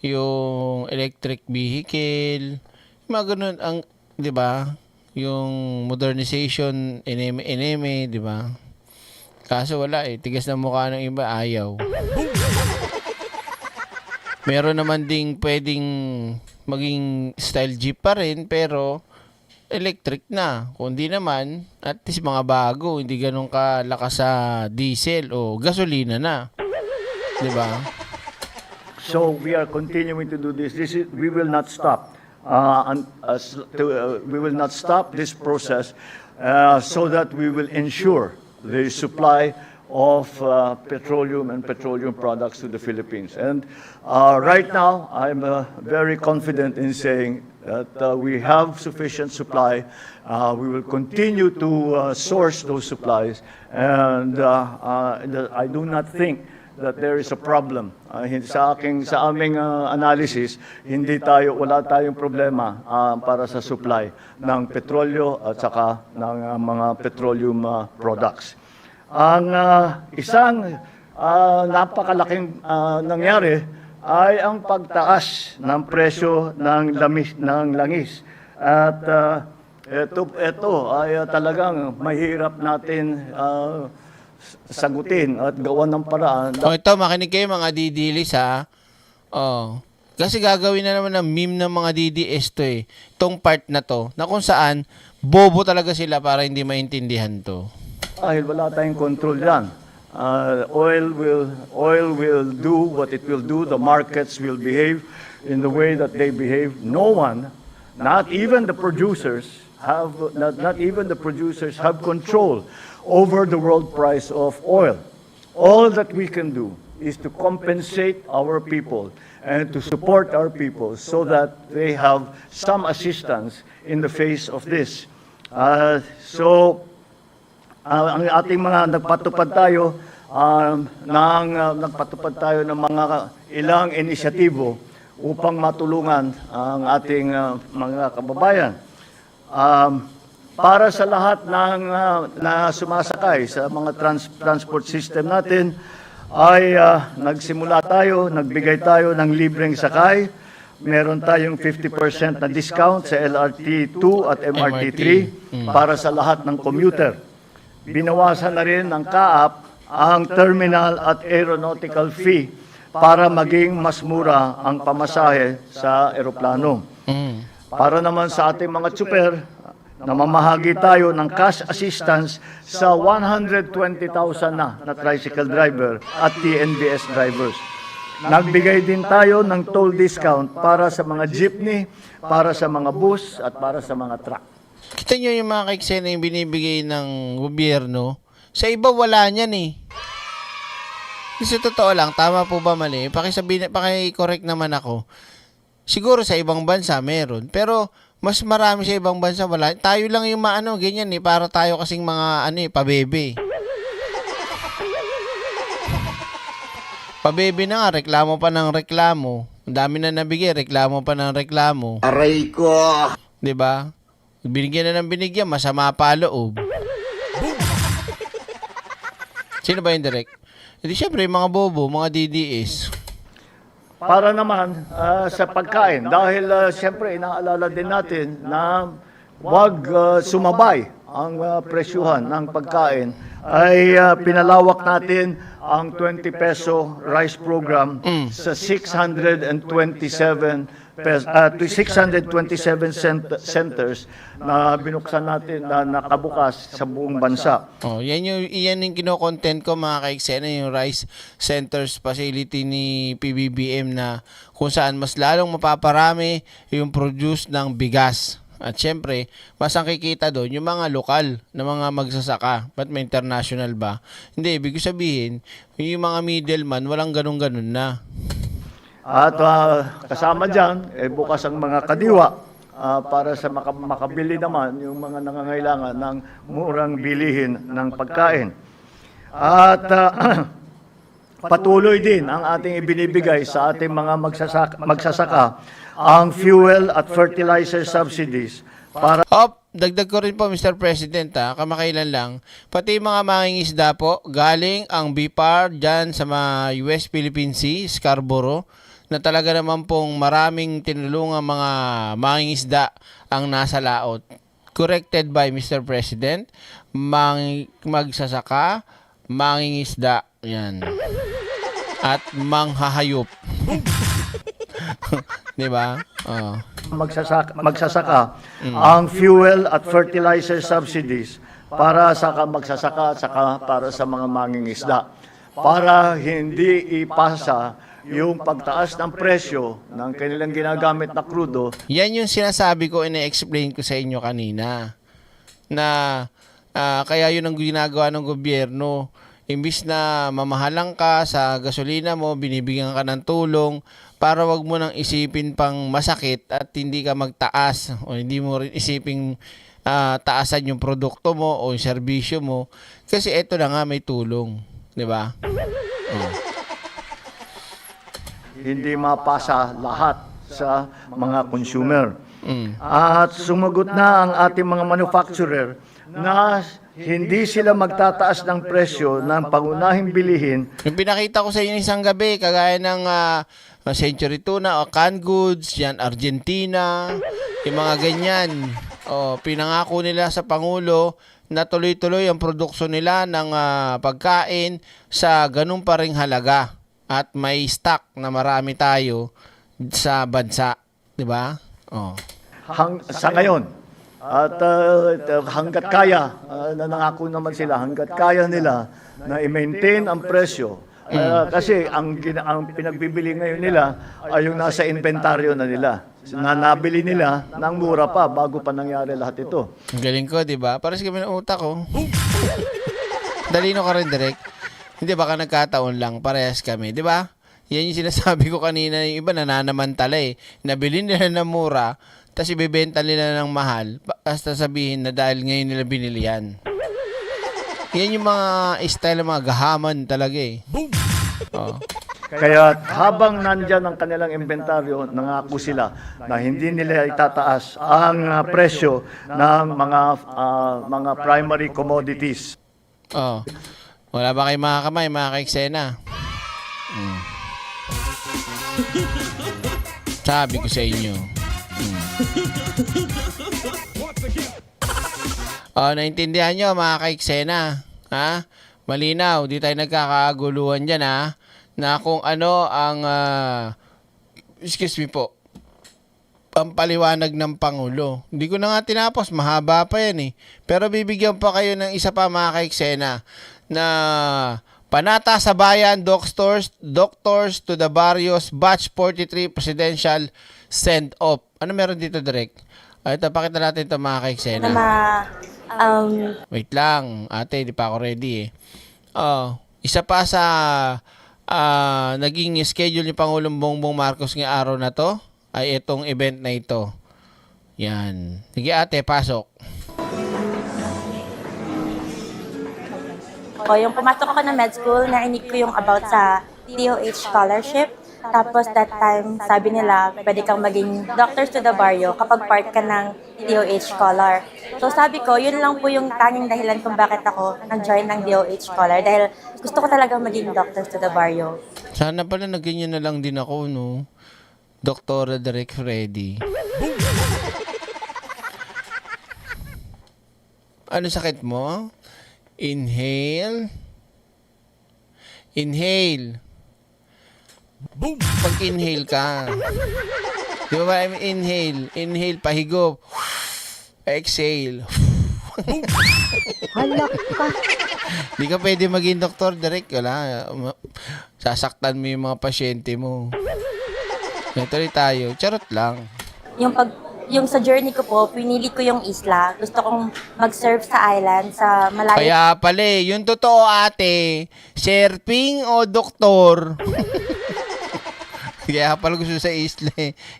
yung electric vehicle, mga ganun ang, 'di ba? Yung modernization eneme, 'di ba? Kaso wala tigas na mukha ng iba, ayaw. Meron naman ding pwedeng maging style jeep pa rin, pero electric na. Kung di naman, at least mga bago, hindi ganun kalakas sa diesel o gasolina na. 'Di ba? So we are continuing to do this. We will not stop. We will not stop this process so that we will ensure the supply of petroleum and petroleum products to the Philippines. And right now, I'm very confident in saying that we have sufficient supply. We will continue to source those supplies. And I do not think that there is a problem. Sa aming analysis, wala tayong problema para sa supply ng petrolyo at saka ng mga petroleum products. Ang isang napakalaking nangyari ay ang pagtaas ng presyo ng langis. At ito ay talagang mahirap natin sagutin at gawan ng paraan. Ito, makinig kayo mga didilis ha. Kasi gagawin na naman ng meme ng mga DDS to itong part na to, na kung saan bobo talaga sila para hindi maintindihan to. Dahil wala tayong control yan. Oil will do what it will do. The markets will behave in the way that they behave. No one, not even the producers, have control over the world price of oil. All that we can do is to compensate our people and to support our people so that they have some assistance in the face of this. Ang ating mga nagpatupad tayo ng mga ilang inisyatibo upang matulungan ang ating mga kababayan. Para sa lahat ng na sumasakay sa mga transport system natin, ay nagsimula tayo, nagbigay tayo ng libreng sakay. Meron tayong 50% na discount sa LRT 2 at MRT 3 para sa lahat ng commuter. Binawasan na rin ng CAAP ang terminal at aeronautical fee para maging mas mura ang pamasahe sa eroplano. Para naman sa ating mga tsuper, namamahagi tayo ng cash assistance sa 120,000 na tricycle driver at TNBS drivers. Nagbigay din tayo ng toll discount para sa mga jeepney, para sa mga bus at para sa mga truck. Kita nyo yung mga kaiksena yung binibigay ng gobyerno. Sa iba wala niyan eh. Kasi totoo lang, tama po ba mali? Paki-correct naman ako. Siguro sa ibang bansa meron, pero mas marami sa ibang bansa wala. Tayo lang yung ganyan eh, para tayo kasing mga pabebe. Pabebe na nga, reklamo pa ng reklamo. Ang dami na nabigay, reklamo pa ng reklamo. Aray ko! 'Di ba? Binigyan na ng binigyan, masama pa loob. Sino ba yung direct? Hindi, syempre, mga bobo, mga DDS. Para naman sa pagkain, dahil syempre, inaalala din natin na wag sumabay ang presyuhan ng pagkain, ay pinalawak natin ang 20 peso rice program sa 627 centers na binuksan natin na nakabukas sa buong bansa. Yan yung kino-content ko mga kaiksena, yung rice centers facility ni PBBM na kung saan mas lalong mapaparami yung produce ng bigas. At syempre, mas ang kikita doon yung mga lokal na mga magsasaka. Ba't may international ba? Hindi, ibig sabihin, yung mga middleman, walang ganun-ganun na. At kasama dyan, bukas ang mga kadiwa para sa makabili naman yung mga nangangailangan ng murang bilihin ng pagkain. At patuloy din ang ating ibinibigay sa ating mga magsasaka ang fuel at fertilizer subsidies para... Dagdag ko rin po, Mr. President, kamakailan lang, pati mga mangingisda po, galing ang BIPAR dyan sa mga US Philippine Sea, Scarborough, na talaga naman pong maraming tinulungan mga mangingisda ang nasa laot. Corrected by Mr. President, magsasaka, mangingisda, yan. At manghahayop. Di ba? Magsasaka ang fuel at fertilizer subsidies para sa magsasaka at saka para sa mga mangingisda. Para hindi ipasa yung pagtaas ng presyo ng kanilang ginagamit na krudo. Yan yung sinasabi ko, ina-explain ko sa inyo kanina. Na kaya yun ang ginagawa ng gobyerno. Imbis na mamahalang ka sa gasolina mo, binibigyan ka ng tulong para wag mo nang isipin pang masakit at hindi ka magtaas o hindi mo rin isipin taasan yung produkto mo o yung serbisyo mo. Kasi eto na nga, may tulong. Di ba? Hindi mapasa lahat sa mga consumer. At sumagot na ang ating mga manufacturer na hindi sila magtataas ng presyo ng pangunahing bilihin. Yung pinakita ko sa inyo isang gabi, kagaya ng Century Tuna o canned goods, yan, Argentina, yung mga ganyan. Pinangako nila sa Pangulo na tuloy-tuloy ang produksyon nila ng pagkain sa ganun pa ring halaga. At may stock na marami tayo sa bansa. Diba? Sa ngayon, at hanggat kaya, nangako naman sila, hanggat kaya nila na i-maintain ang presyo. Kasi ang pinagbibili ngayon nila ay yung nasa inventaryo na nila. Na nabili nila ng mura pa bago pa nangyari lahat ito. Galing ko, di ba? Para sa kami ng utak ko. Dalino ka rin, direct. Hindi, baka nagkataon lang. Parehas kami. Di ba? Yan yung sinasabi ko kanina. Yung iba nananamantala eh. Nabili nila na mura, tapos ibebenta nila ng mahal. Basta sabihin na dahil ngayon nila binili yan. Yan yung mga style ng mga gahaman talaga eh. Oh. Kaya habang nandyan ang kanilang inventaryo, nangako sila na hindi nila itataas ang presyo ng mga primary commodities. Oh. Wala ba kayo mga kamay, mga ka-eksena? Sabi ko sa inyo. Naintindihan nyo mga ka-eksena? Ha? Malinaw, di tayo nagkakaguluhan dyan ha? Na kung ano ang, excuse me po, ang paliwanag ng Pangulo. Hindi ko na nga tinapos, mahaba pa yan eh. Pero bibigyan pa kayo ng isa pa mga ka-eksena na Panata sa Bayan, Doctors to the Barrios, Batch 43 Presidential Send-Off. Ano meron dito, Direk? Ito, pakita natin ito mga ka-eksena. Wait lang, ate, di pa ako ready eh. Isa pa sa naging schedule ni Pangulong Bongbong Marcos ngayong araw na to ay itong event na ito. Yan. Sige ate, pasok. Yung pumasok ako ng med school, narinig ko yung about sa DOH scholarship. Tapos that time, sabi nila, pwede kang maging Doctors to the Barrio kapag part ka ng DOH scholar. So sabi ko, yun lang po yung tanging dahilan kung bakit ako nag-join ng DOH scholar. Dahil gusto ko talaga maging Doctors to the Barrio. Sana pala na ganyan na lang din ako, no? Dr. Derek Freddy. Ano sakit mo? Inhale. Inhale. Boom! Pag-inhale ka. Di ba ba? Inhale. Inhale, pahigop. Exhale. Halak ka. Di ka pwede maging doktor, Derek. Wala. Sasaktan mo yung mga pasyente mo. Tuloy tayo. Charot lang. Yung sa journey ko po, pinili ko yung isla. Gusto kong mag-surf sa island, sa malayo. Kaya pala yung totoo ate, surfing o doktor? Kaya pala gusto sa isla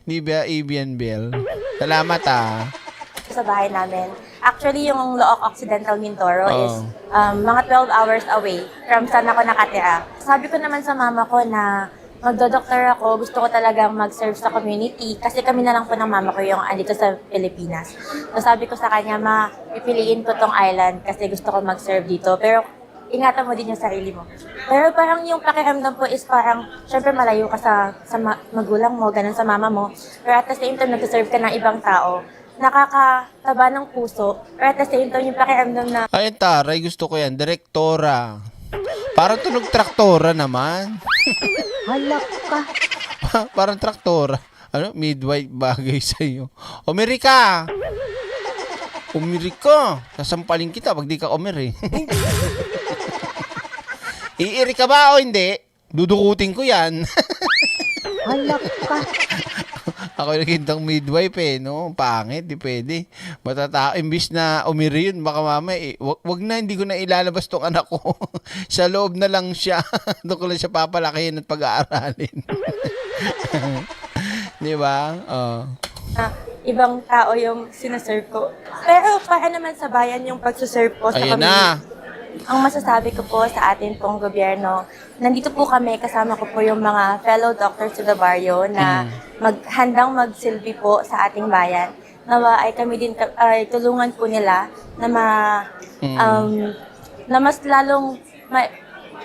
ni Ibian Bell. Salamat sa bahay namin. Actually, yung Looc Occidental Mindoro is mga 12 hours away from saan ako nakatira. Sabi ko naman sa mama ko na magdo-doktor ako, gusto ko talagang mag-serve sa community kasi kami na lang po ng mama ko yung andito sa Pilipinas. So sabi ko sa kanya, pipiliin ko tong island kasi gusto ko mag-serve dito. Pero ingatan mo din yung sarili mo. Pero parang yung pakiramdam po is parang, syempre malayo ka sa magulang mo, ganun sa mama mo. Pero at the same time, nag-serve ka ng ibang tao. Nakakataba ng puso. Pero at the same time, yung pakiramdam na... Ay, taray, gusto ko yan. Direktora. Parang tunog traktora naman. Halak ka. Parang traktora. Ano? Midwife bagay sa'yo. Umiri ka! Umiri ka! Sasampalin kita pag di ka umiri. Iiri ka ba o hindi? Dudukutin ko yan. Halak ka. Ako nakintang midwife no? Pangit, di pwede. Imbis na umiri yun, baka mamaya, wag na, hindi ko na ilalabas tong anak ko. Sa loob na lang siya. Doon ko lang siya papalakihin at pag-aaralin. Di ba? Ibang tao yung sinaserve ko. Pero para naman sa bayan yung pagsuserve ko sa Ayan community. na. Ang masasabi ko po sa atin pong gobyerno, nandito po kami, kasama ko po yung mga fellow doctors to the barrio na handang magsilbi po sa ating bayan. Nawa ay kami din ay tulungan po nila na na mas lalong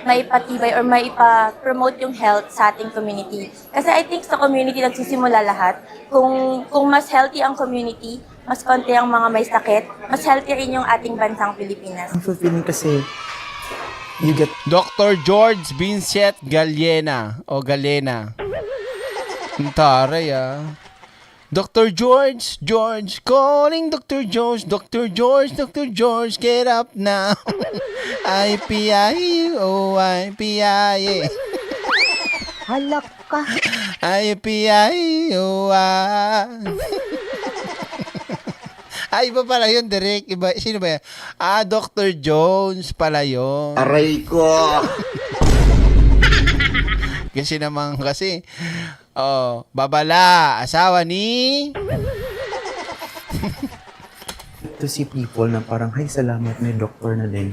maipatibay or maipa-promote yung health sa ating community. Kasi I think sa community nagsisimula lahat. Kung mas healthy ang community, mas konti ang mga may sakit, mas healthy rin yung ating bansang Pilipinas. Ang fulfilling kasi, you get... Dr. George Vincent Galena o Galena. Ang taray Dr. George, calling Dr. George, get up now. IPI-O-I-P-I-A. Halak ka. IPI-O-I. Iba pala yun, Derek. Iba, sino ba yan? Dr. Jones pala yun. Aray ko! Kasi, Babala, asawa ni... To see people na parang, hay, salamat, may doktor na din.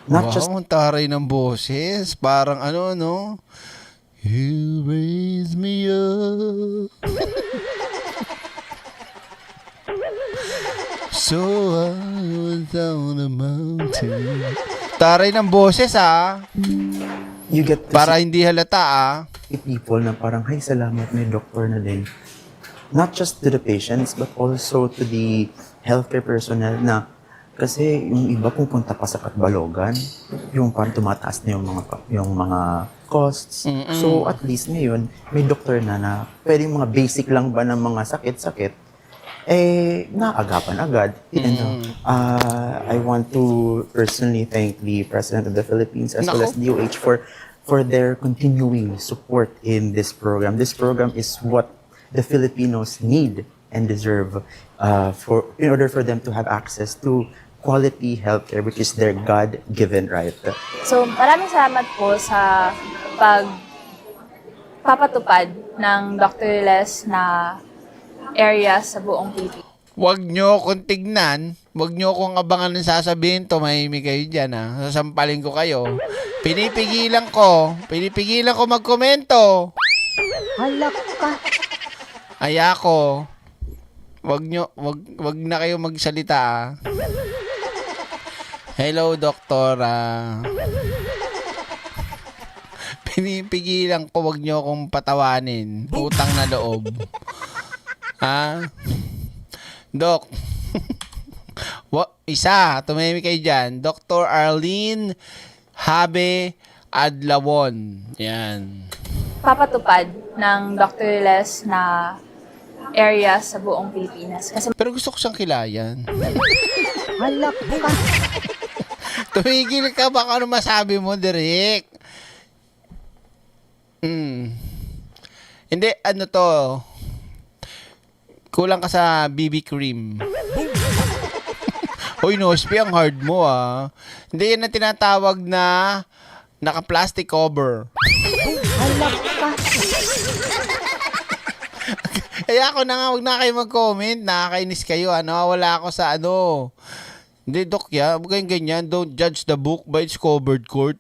Not just... Ang taray ng boses. Parang no? You raise me up. So I was down a mountain. Taray ng boses, You get to para see hindi halata, people na parang, hay, salamat, may doktor na din. Not just to the patients, but also to the healthcare personnel na kasi yung iba pupunta pa sa Katbalogan, yung parang tumataas na yung mga costs. So at least ngayon, may doktor na pwedeng mga basic lang ba ng mga sakit-sakit, naagapan agad. And I want to personally thank the President of the Philippines as well as DOH for their continuing support in this program. This program is what the Filipinos need and deserve in order for them to have access to quality healthcare, which is their God-given right. So, maraming salamat po sa pagpapatupad ng doctorless na area sa buong Pilipinas. Huwag nyo kong tignan. Huwag nyo kong abangan ng sasabihin. Tumahimik kayo dyan, Sasampalin ko kayo. Pinipigilan ko magkomento. Halak ka. Ayako. Wag na kayo magsalita, Hello, doktora. Pinipigilan ko, wag nyo akong patawanin. Utang na loob. Dok. Tumahimik kayo dyan. Dr. Arlene Habe Adlawon. Yan. Papatupad ng doctorless na area sa buong Pilipinas. Pero gusto ko siyang kilayan. Halak ka. Tumigil ka, baka ano masabi mo, Derek? Hindi, kulang ka sa BB cream. Hoy, Nospi, ang hard mo, Hindi yan ang tinatawag na naka-plastic cover. Halak ka. Kaya ako na nga, huwag na kayo mag-comment. Nakakainis kayo, Wala ako sa Hindi, Dok, huwag kayong ganyan. Don't judge the book by its covered court.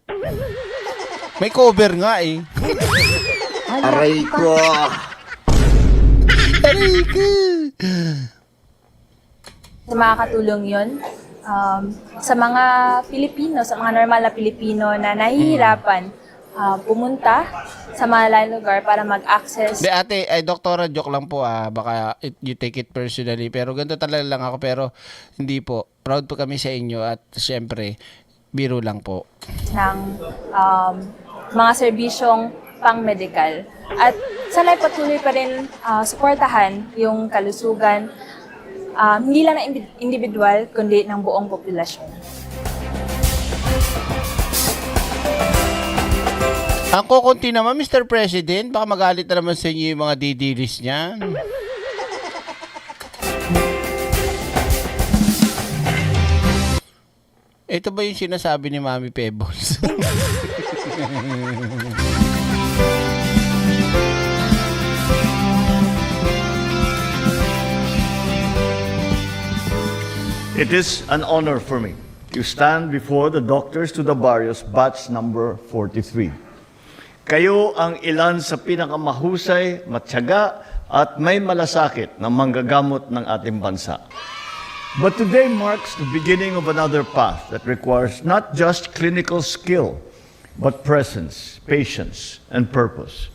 May cover nga, Aray ko! Aray ko! Makakatulong yun sa mga Pilipino, sa mga normal na Pilipino na nahihirapan pumunta sa malalayong lugar para mag-access. Ate, doktora, joke lang po, baka you take it personally, pero ganito talaga lang ako, pero hindi po. Proud po kami sa inyo at syempre, biro lang po. Ng mga serbisyong pang-medical. At sana'y patuloy pa rin suportahan yung kalusugan, hindi lang na individual, kundi ng buong populasyon. Ang kukunti naman, Mr. President, baka magalit na naman sa inyo yung mga didilis niyan. Ito ba yung sinasabi ni Mami Pebbles? It is an honor for me to stand before the Doctors to the Barrios batch number 43. Kayo ang ilan sa pinakamahusay, matyaga at may malasakit na manggagamot ng ating bansa. But today marks the beginning of another path that requires not just clinical skill, but presence, patience, and purpose.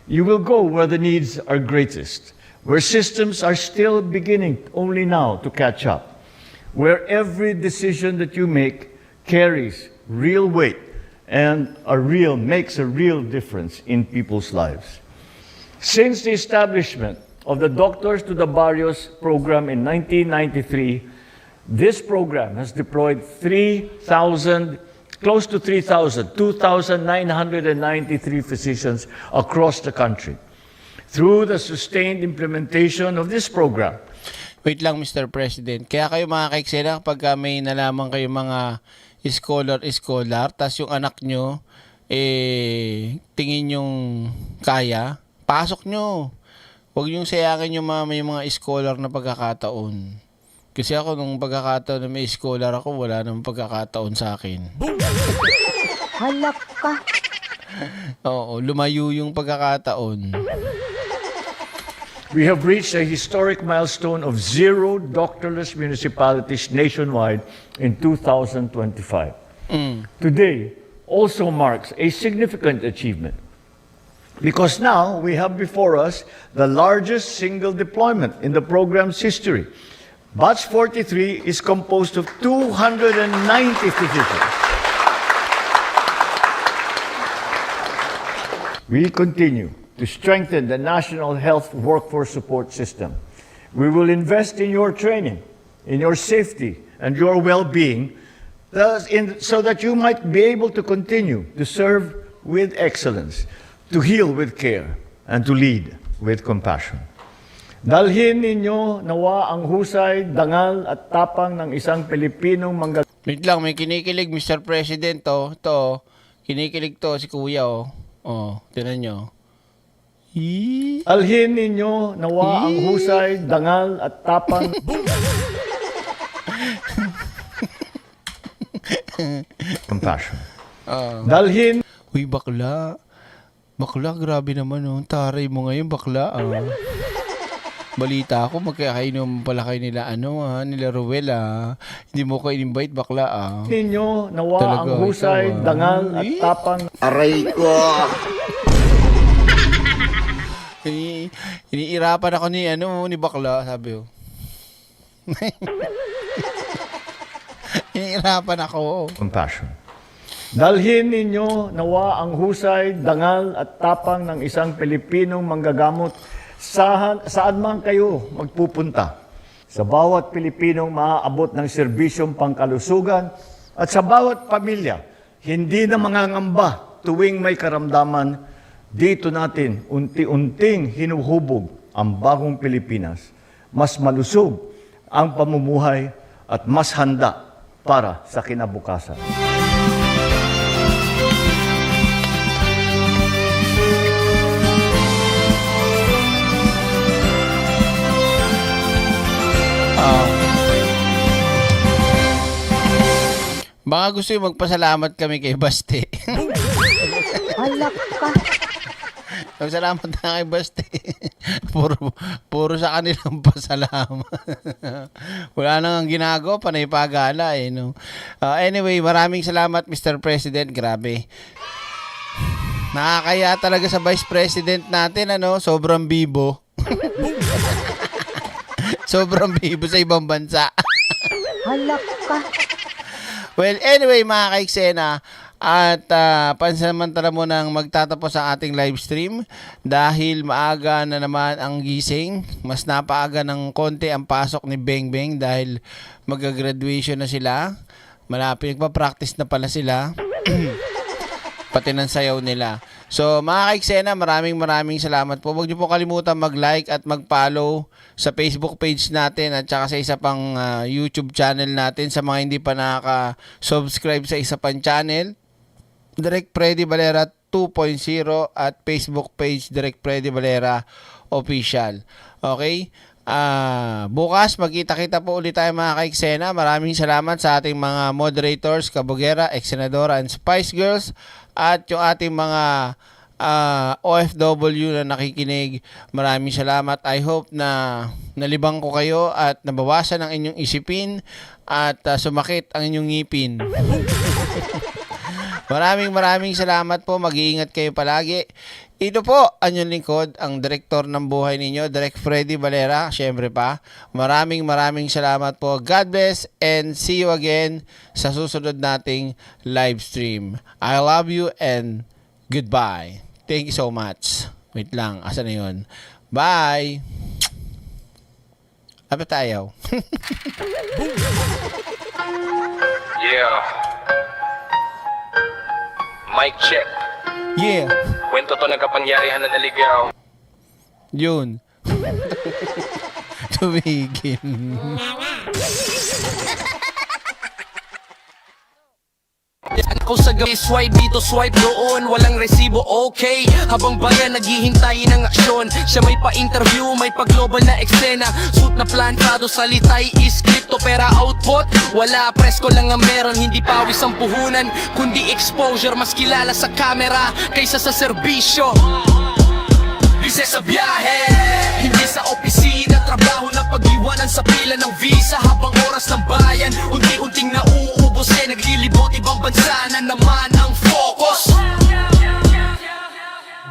You will go where the needs are greatest, where systems are still beginning only now to catch up, where every decision that you make carries real weight and makes a real difference in people's lives. Since the establishment of the Doctors to the Barrios program in 1993, this program has deployed 2,993 physicians across the country. Through the sustained implementation of this program, Wait lang, Mr. President. Kaya kayo mga kaiksena, pag may nalaman kayo mga scholar, tas yung anak nyo, tingin yung kaya, pasok nyo. Huwag yung sayangin yung may mga scholar na pagkakataon. Kasi ako, nung pagkakataon na may scholar ako, wala namang pagkakataon sa akin. Halak ka. Oo, lumayo yung pagkakataon. We have reached a historic milestone of 0 doctorless municipalities nationwide in 2025. Today also marks a significant achievement because now we have before us the largest single deployment in the program's history. Batch 43 is composed of 290 physicians. We continue to strengthen the National Health Workforce Support System. We will invest in your training, in your safety, and your well-being, so that you might be able to continue to serve with excellence, to heal with care, and to lead with compassion. Dalhin ninyo nawa ang husay, dangal at tapang ng isang Pilipinong manggagawa. Wait lang, may kinikilig, Mr. President, oh. Ito, kinikilig to si Kuya, oh. Oh, tinan nyo. Alhin ninyo nawa ang husay, dangal at tapang. Compassion. Dalhin. Uy, bakla. Bakla, grabe naman, oh. Taray mo ngayon, bakla, ah. Balita ako, magkakainom pala kayo nila, nila Ruel, Hindi mo ko in-invite, bakla, Ninyo nawa talaga, ang husay, dangal at tapang. Aray ko! Iniirapan ako ni bakla, sabi ko. Iniirapan ako. Compassion. Dalhin ninyo nawa ang husay, dangal at tapang ng isang Pilipinong manggagamot saan man kayo magpupunta. Sa bawat Pilipinong maaabot ng serbisyong pangkalusugan at sa bawat pamilya, hindi na mangangamba tuwing may karamdaman. Dito natin unti-unting hinuhubog ang bagong Pilipinas. Mas malusog ang pamumuhay at mas handa para sa kinabukasan. Baka gusto yung magpasalamat kami kay Baste. Halak ka. Salamat na kay Baste. puro sa kanilang pasalamat. Wala nang ginagawa, panay pagala no. Anyway, maraming salamat Mr. President, grabe. Nakakaya talaga sa Vice President natin, sobrang bibo. Sobrang bibo sa ibang bansa. Halak ka. Well, anyway mga kaiksena, at pansamantala mo nang magtatapos ang ating live stream dahil maaga na naman ang gising. Mas napaaga ng konti ang pasok ni Beng Beng dahil mag-graduation na sila. Malapit, nagpa-practice na pala sila. Pati ng sayaw nila. So mga kaiksena, maraming salamat po. Huwag niyo po kalimutan mag-like at mag-follow sa Facebook page natin at saka sa isa pang YouTube channel natin. Sa mga hindi pa nakaka-subscribe sa isa pang channel, Direk Freddy Valera 2.0 at Facebook page Direk Freddy Valera Official. Okay? Bukas magkita-kita po ulit tayo mga kaiksena. Maraming salamat sa ating mga moderators, Kabugera, Ex-Senadora and Spice Girls, at yung ating mga OFW na nakikinig. Maraming salamat. I hope na nalibang ko kayo at nabawasan ang inyong isipin at sumakit ang inyong ngipin. Maraming salamat po. Mag-iingat kayo palagi. Ito po ang inyong lingkod, ang direktor ng buhay ninyo, Direk Freddy Valera, syempre pa. Maraming salamat po. God bless and see you again sa susunod nating live stream. I love you and goodbye. Thank you so much. Wait lang, asa na yun? Bye! Apa tayo? Yeah. Mic check. Yeah. Kwento to ng kapangyarihan na naligaw. Yun. tumigil. Ako sa gabi, swipe dito, swipe doon, walang resibo, okay. Habang bayan naghihintay ng aksyon, siya may pa-interview, may pa-global na eksena. Suit na plantado, salitay is crypto, pera output, wala, presko lang ang meron. Hindi pawis ang puhunan, kundi exposure. Mas kilala sa camera kaysa sa serbisyo. Bisa sa biyahe, hindi sa opisina, trabaho na pag-iwanan sa pila ng visa. Habang oras ng bayan, unti-unting nauubos, naglilibot, ibang bansa na naman ang focus.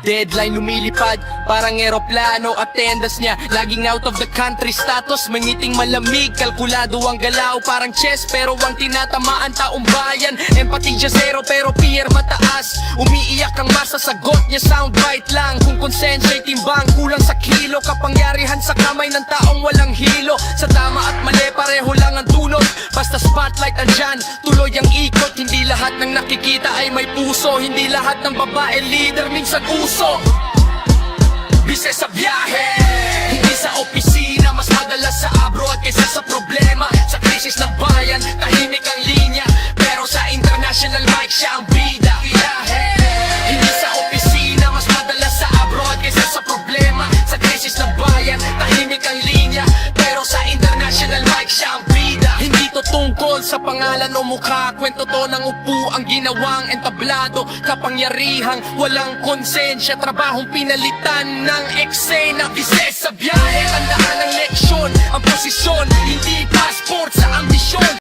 Deadline lumilipad, parang eroplano. Attendance niya, laging out of the country status. Mangiting malamig, kalkulado ang galaw. Parang chess, pero ang tinatamaan taong bayan. Empathy siya zero, pero fear mataas. Umiiyak ang masa, sagot niya soundbite lang. Kung konsensya'y timbang, kulang sa kilo. Kapangyarihan sa kamay ng taong walang hilo. Sa tama at mali, pareho lang ang dulot. Basta spotlight andyan, tuloy ang ikot. Hindi lahat ng nakikita ay may puso. Hindi lahat ng babae leader, minsan uso. Bisa sa biyahe, hindi sa opisina. Mas madalas sa abroad kaysa sa problema. Sa krisis ng bayan, tahimik ang linya. Pero sa international mic, siya ang bida. Biyahe, hindi sa opisina. Mas madalas sa abroad kaysa sa problema. Sa krisis ng bayan, tahimik ang linya. Pero sa international mic, siya ang bida. Hindi to tungkol sa pangalan o mukha. Kwento to ng upo ang ginawang entablado. Kapangyarihang walang konsensya. Trabahong pinalitan ng eksena. Bisa sa biyahe, tandaan ang leksyon. Ang posisyon, hindi passport sa ambisyon.